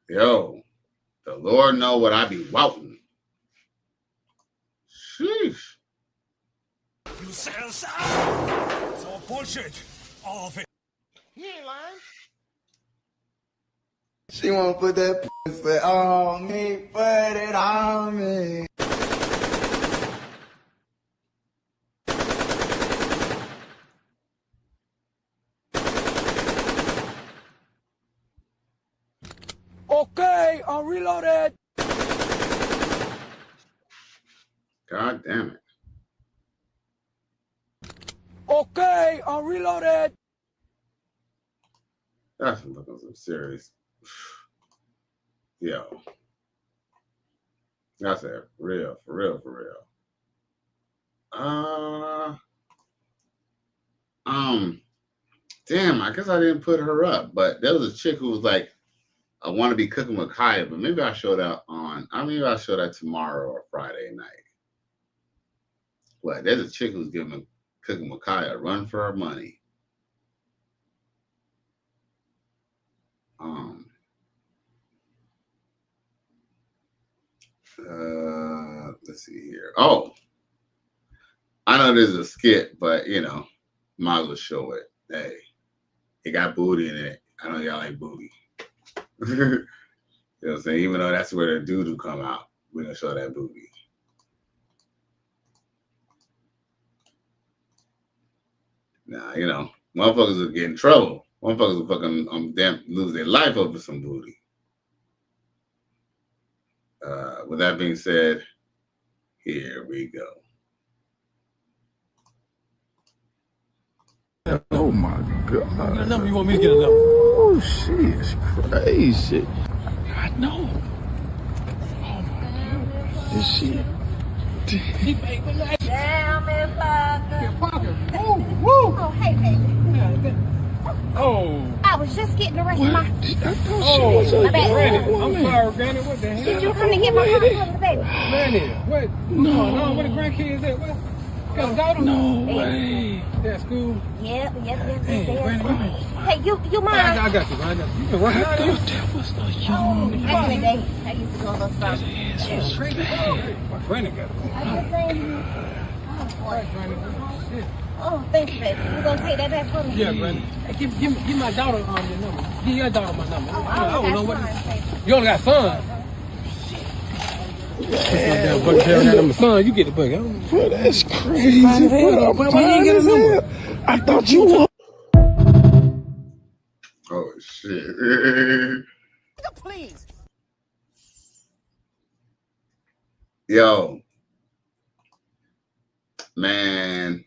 S10: Yo. The Lord know what I be wouting. Sheesh.
S8: You said so. It's all bullshit. All of it.
S20: He ain't lying.
S24: She wanna put that pussy on me, put it on me.
S5: Okay, I'm reloaded.
S10: God damn it.
S5: Okay, I'm reloaded.
S10: That's looking some serious. Yo. That's it. For real. Damn, I guess I didn't put her up, but there was a chick who was like, I want to be cooking with Kaya, but maybe I'll show that tomorrow or Friday night. But there's a chick who's giving cooking with Kaya a run for her money. Let's see here. Oh, I know this is a skit, but you know, might as well show it. Hey, it got booty in it. I know y'all like booty. You know what I'm saying? Even though that's where the doo-doo come out, we're gonna show that booty. Nah, you know, motherfuckers will get in trouble. Motherfuckers will fucking lose their life over some booty. With that being said, here we go.
S12: Oh my God.
S5: Get a number. You want me to get a number?
S12: Oh, she is crazy.
S5: I know.
S12: Oh my God. Is she?
S5: She fake with that.
S23: Damn it, Parker.
S5: Parker. Oh, woo.
S23: Oh, hey, baby.
S5: Oh.
S23: I was just getting the rest of my...
S5: Oh,
S23: my bad.
S5: Granny. I'm sorry, Granny. What the hell?
S23: Did you come to get my house from the baby?
S5: Granny, what? No. Where the grandkids at? What? You got a daughter?
S23: No
S5: way. They at school?
S23: Yep.
S5: Hey, Granny.
S23: Hey, you mind?
S5: I got you. You been working out here?
S23: That was the young. Back in the day, I used to go to the something.
S5: That's crazy. My Granny got it.
S23: I just saying.
S5: Shit.
S23: Oh, thank you, baby. You gonna take that back from me?
S5: Yeah, Granny. Hey, give my daughter your number. Give your daughter my number. I don't know what. You only got sons. Damn bucket tail got him a son. You get the bucket.
S12: Well, that's crazy. Why you ain't get a number? I thought you were.
S10: Oh shit.
S19: Please.
S10: Yo, man,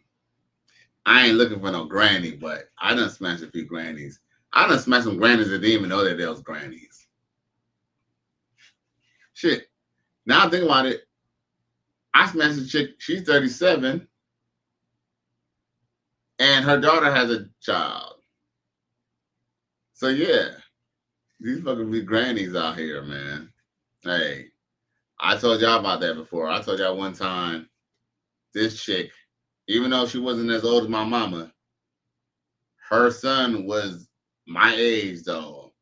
S10: I ain't looking for no granny, but I done smashed a few grannies. I done smashed some grannies that didn't even know that they was grannies. Shit. Now think about it. I smashed a chick, she's 37, and her daughter has a child. So yeah, these fucking big grannies out here, man. Hey, I told y'all about that before. I told y'all one time, this chick, even though she wasn't as old as my mama, her son was my age though.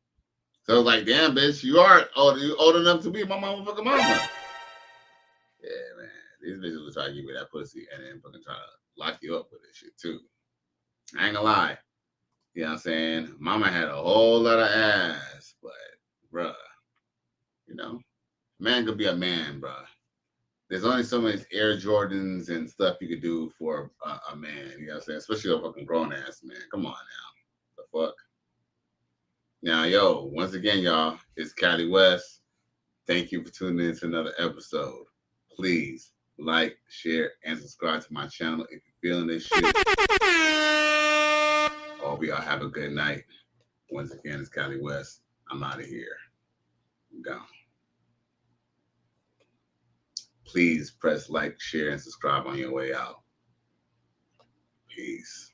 S10: So I was like, damn, bitch, you are old. You old enough to be my motherfucking mama. Yeah, man. These bitches will try to give you that pussy and then fucking try to lock you up with this shit too. I ain't gonna lie. You know what I'm saying? Mama had a whole lot of ass, but bruh, you know, man could be a man, bruh. There's only so many Air Jordans and stuff you could do for a man, you know what I'm saying? Especially a fucking grown ass man. Come on now. The fuck? Now, yo, once again, y'all, it's Cali West. Thank you for tuning in to another episode. Please like, share, and subscribe to my channel if you're feeling this shit. Hope y'all have a good night. Once again, it's Cali West. I'm out of here. I'm gone. Please press like, share, and subscribe on your way out. Peace.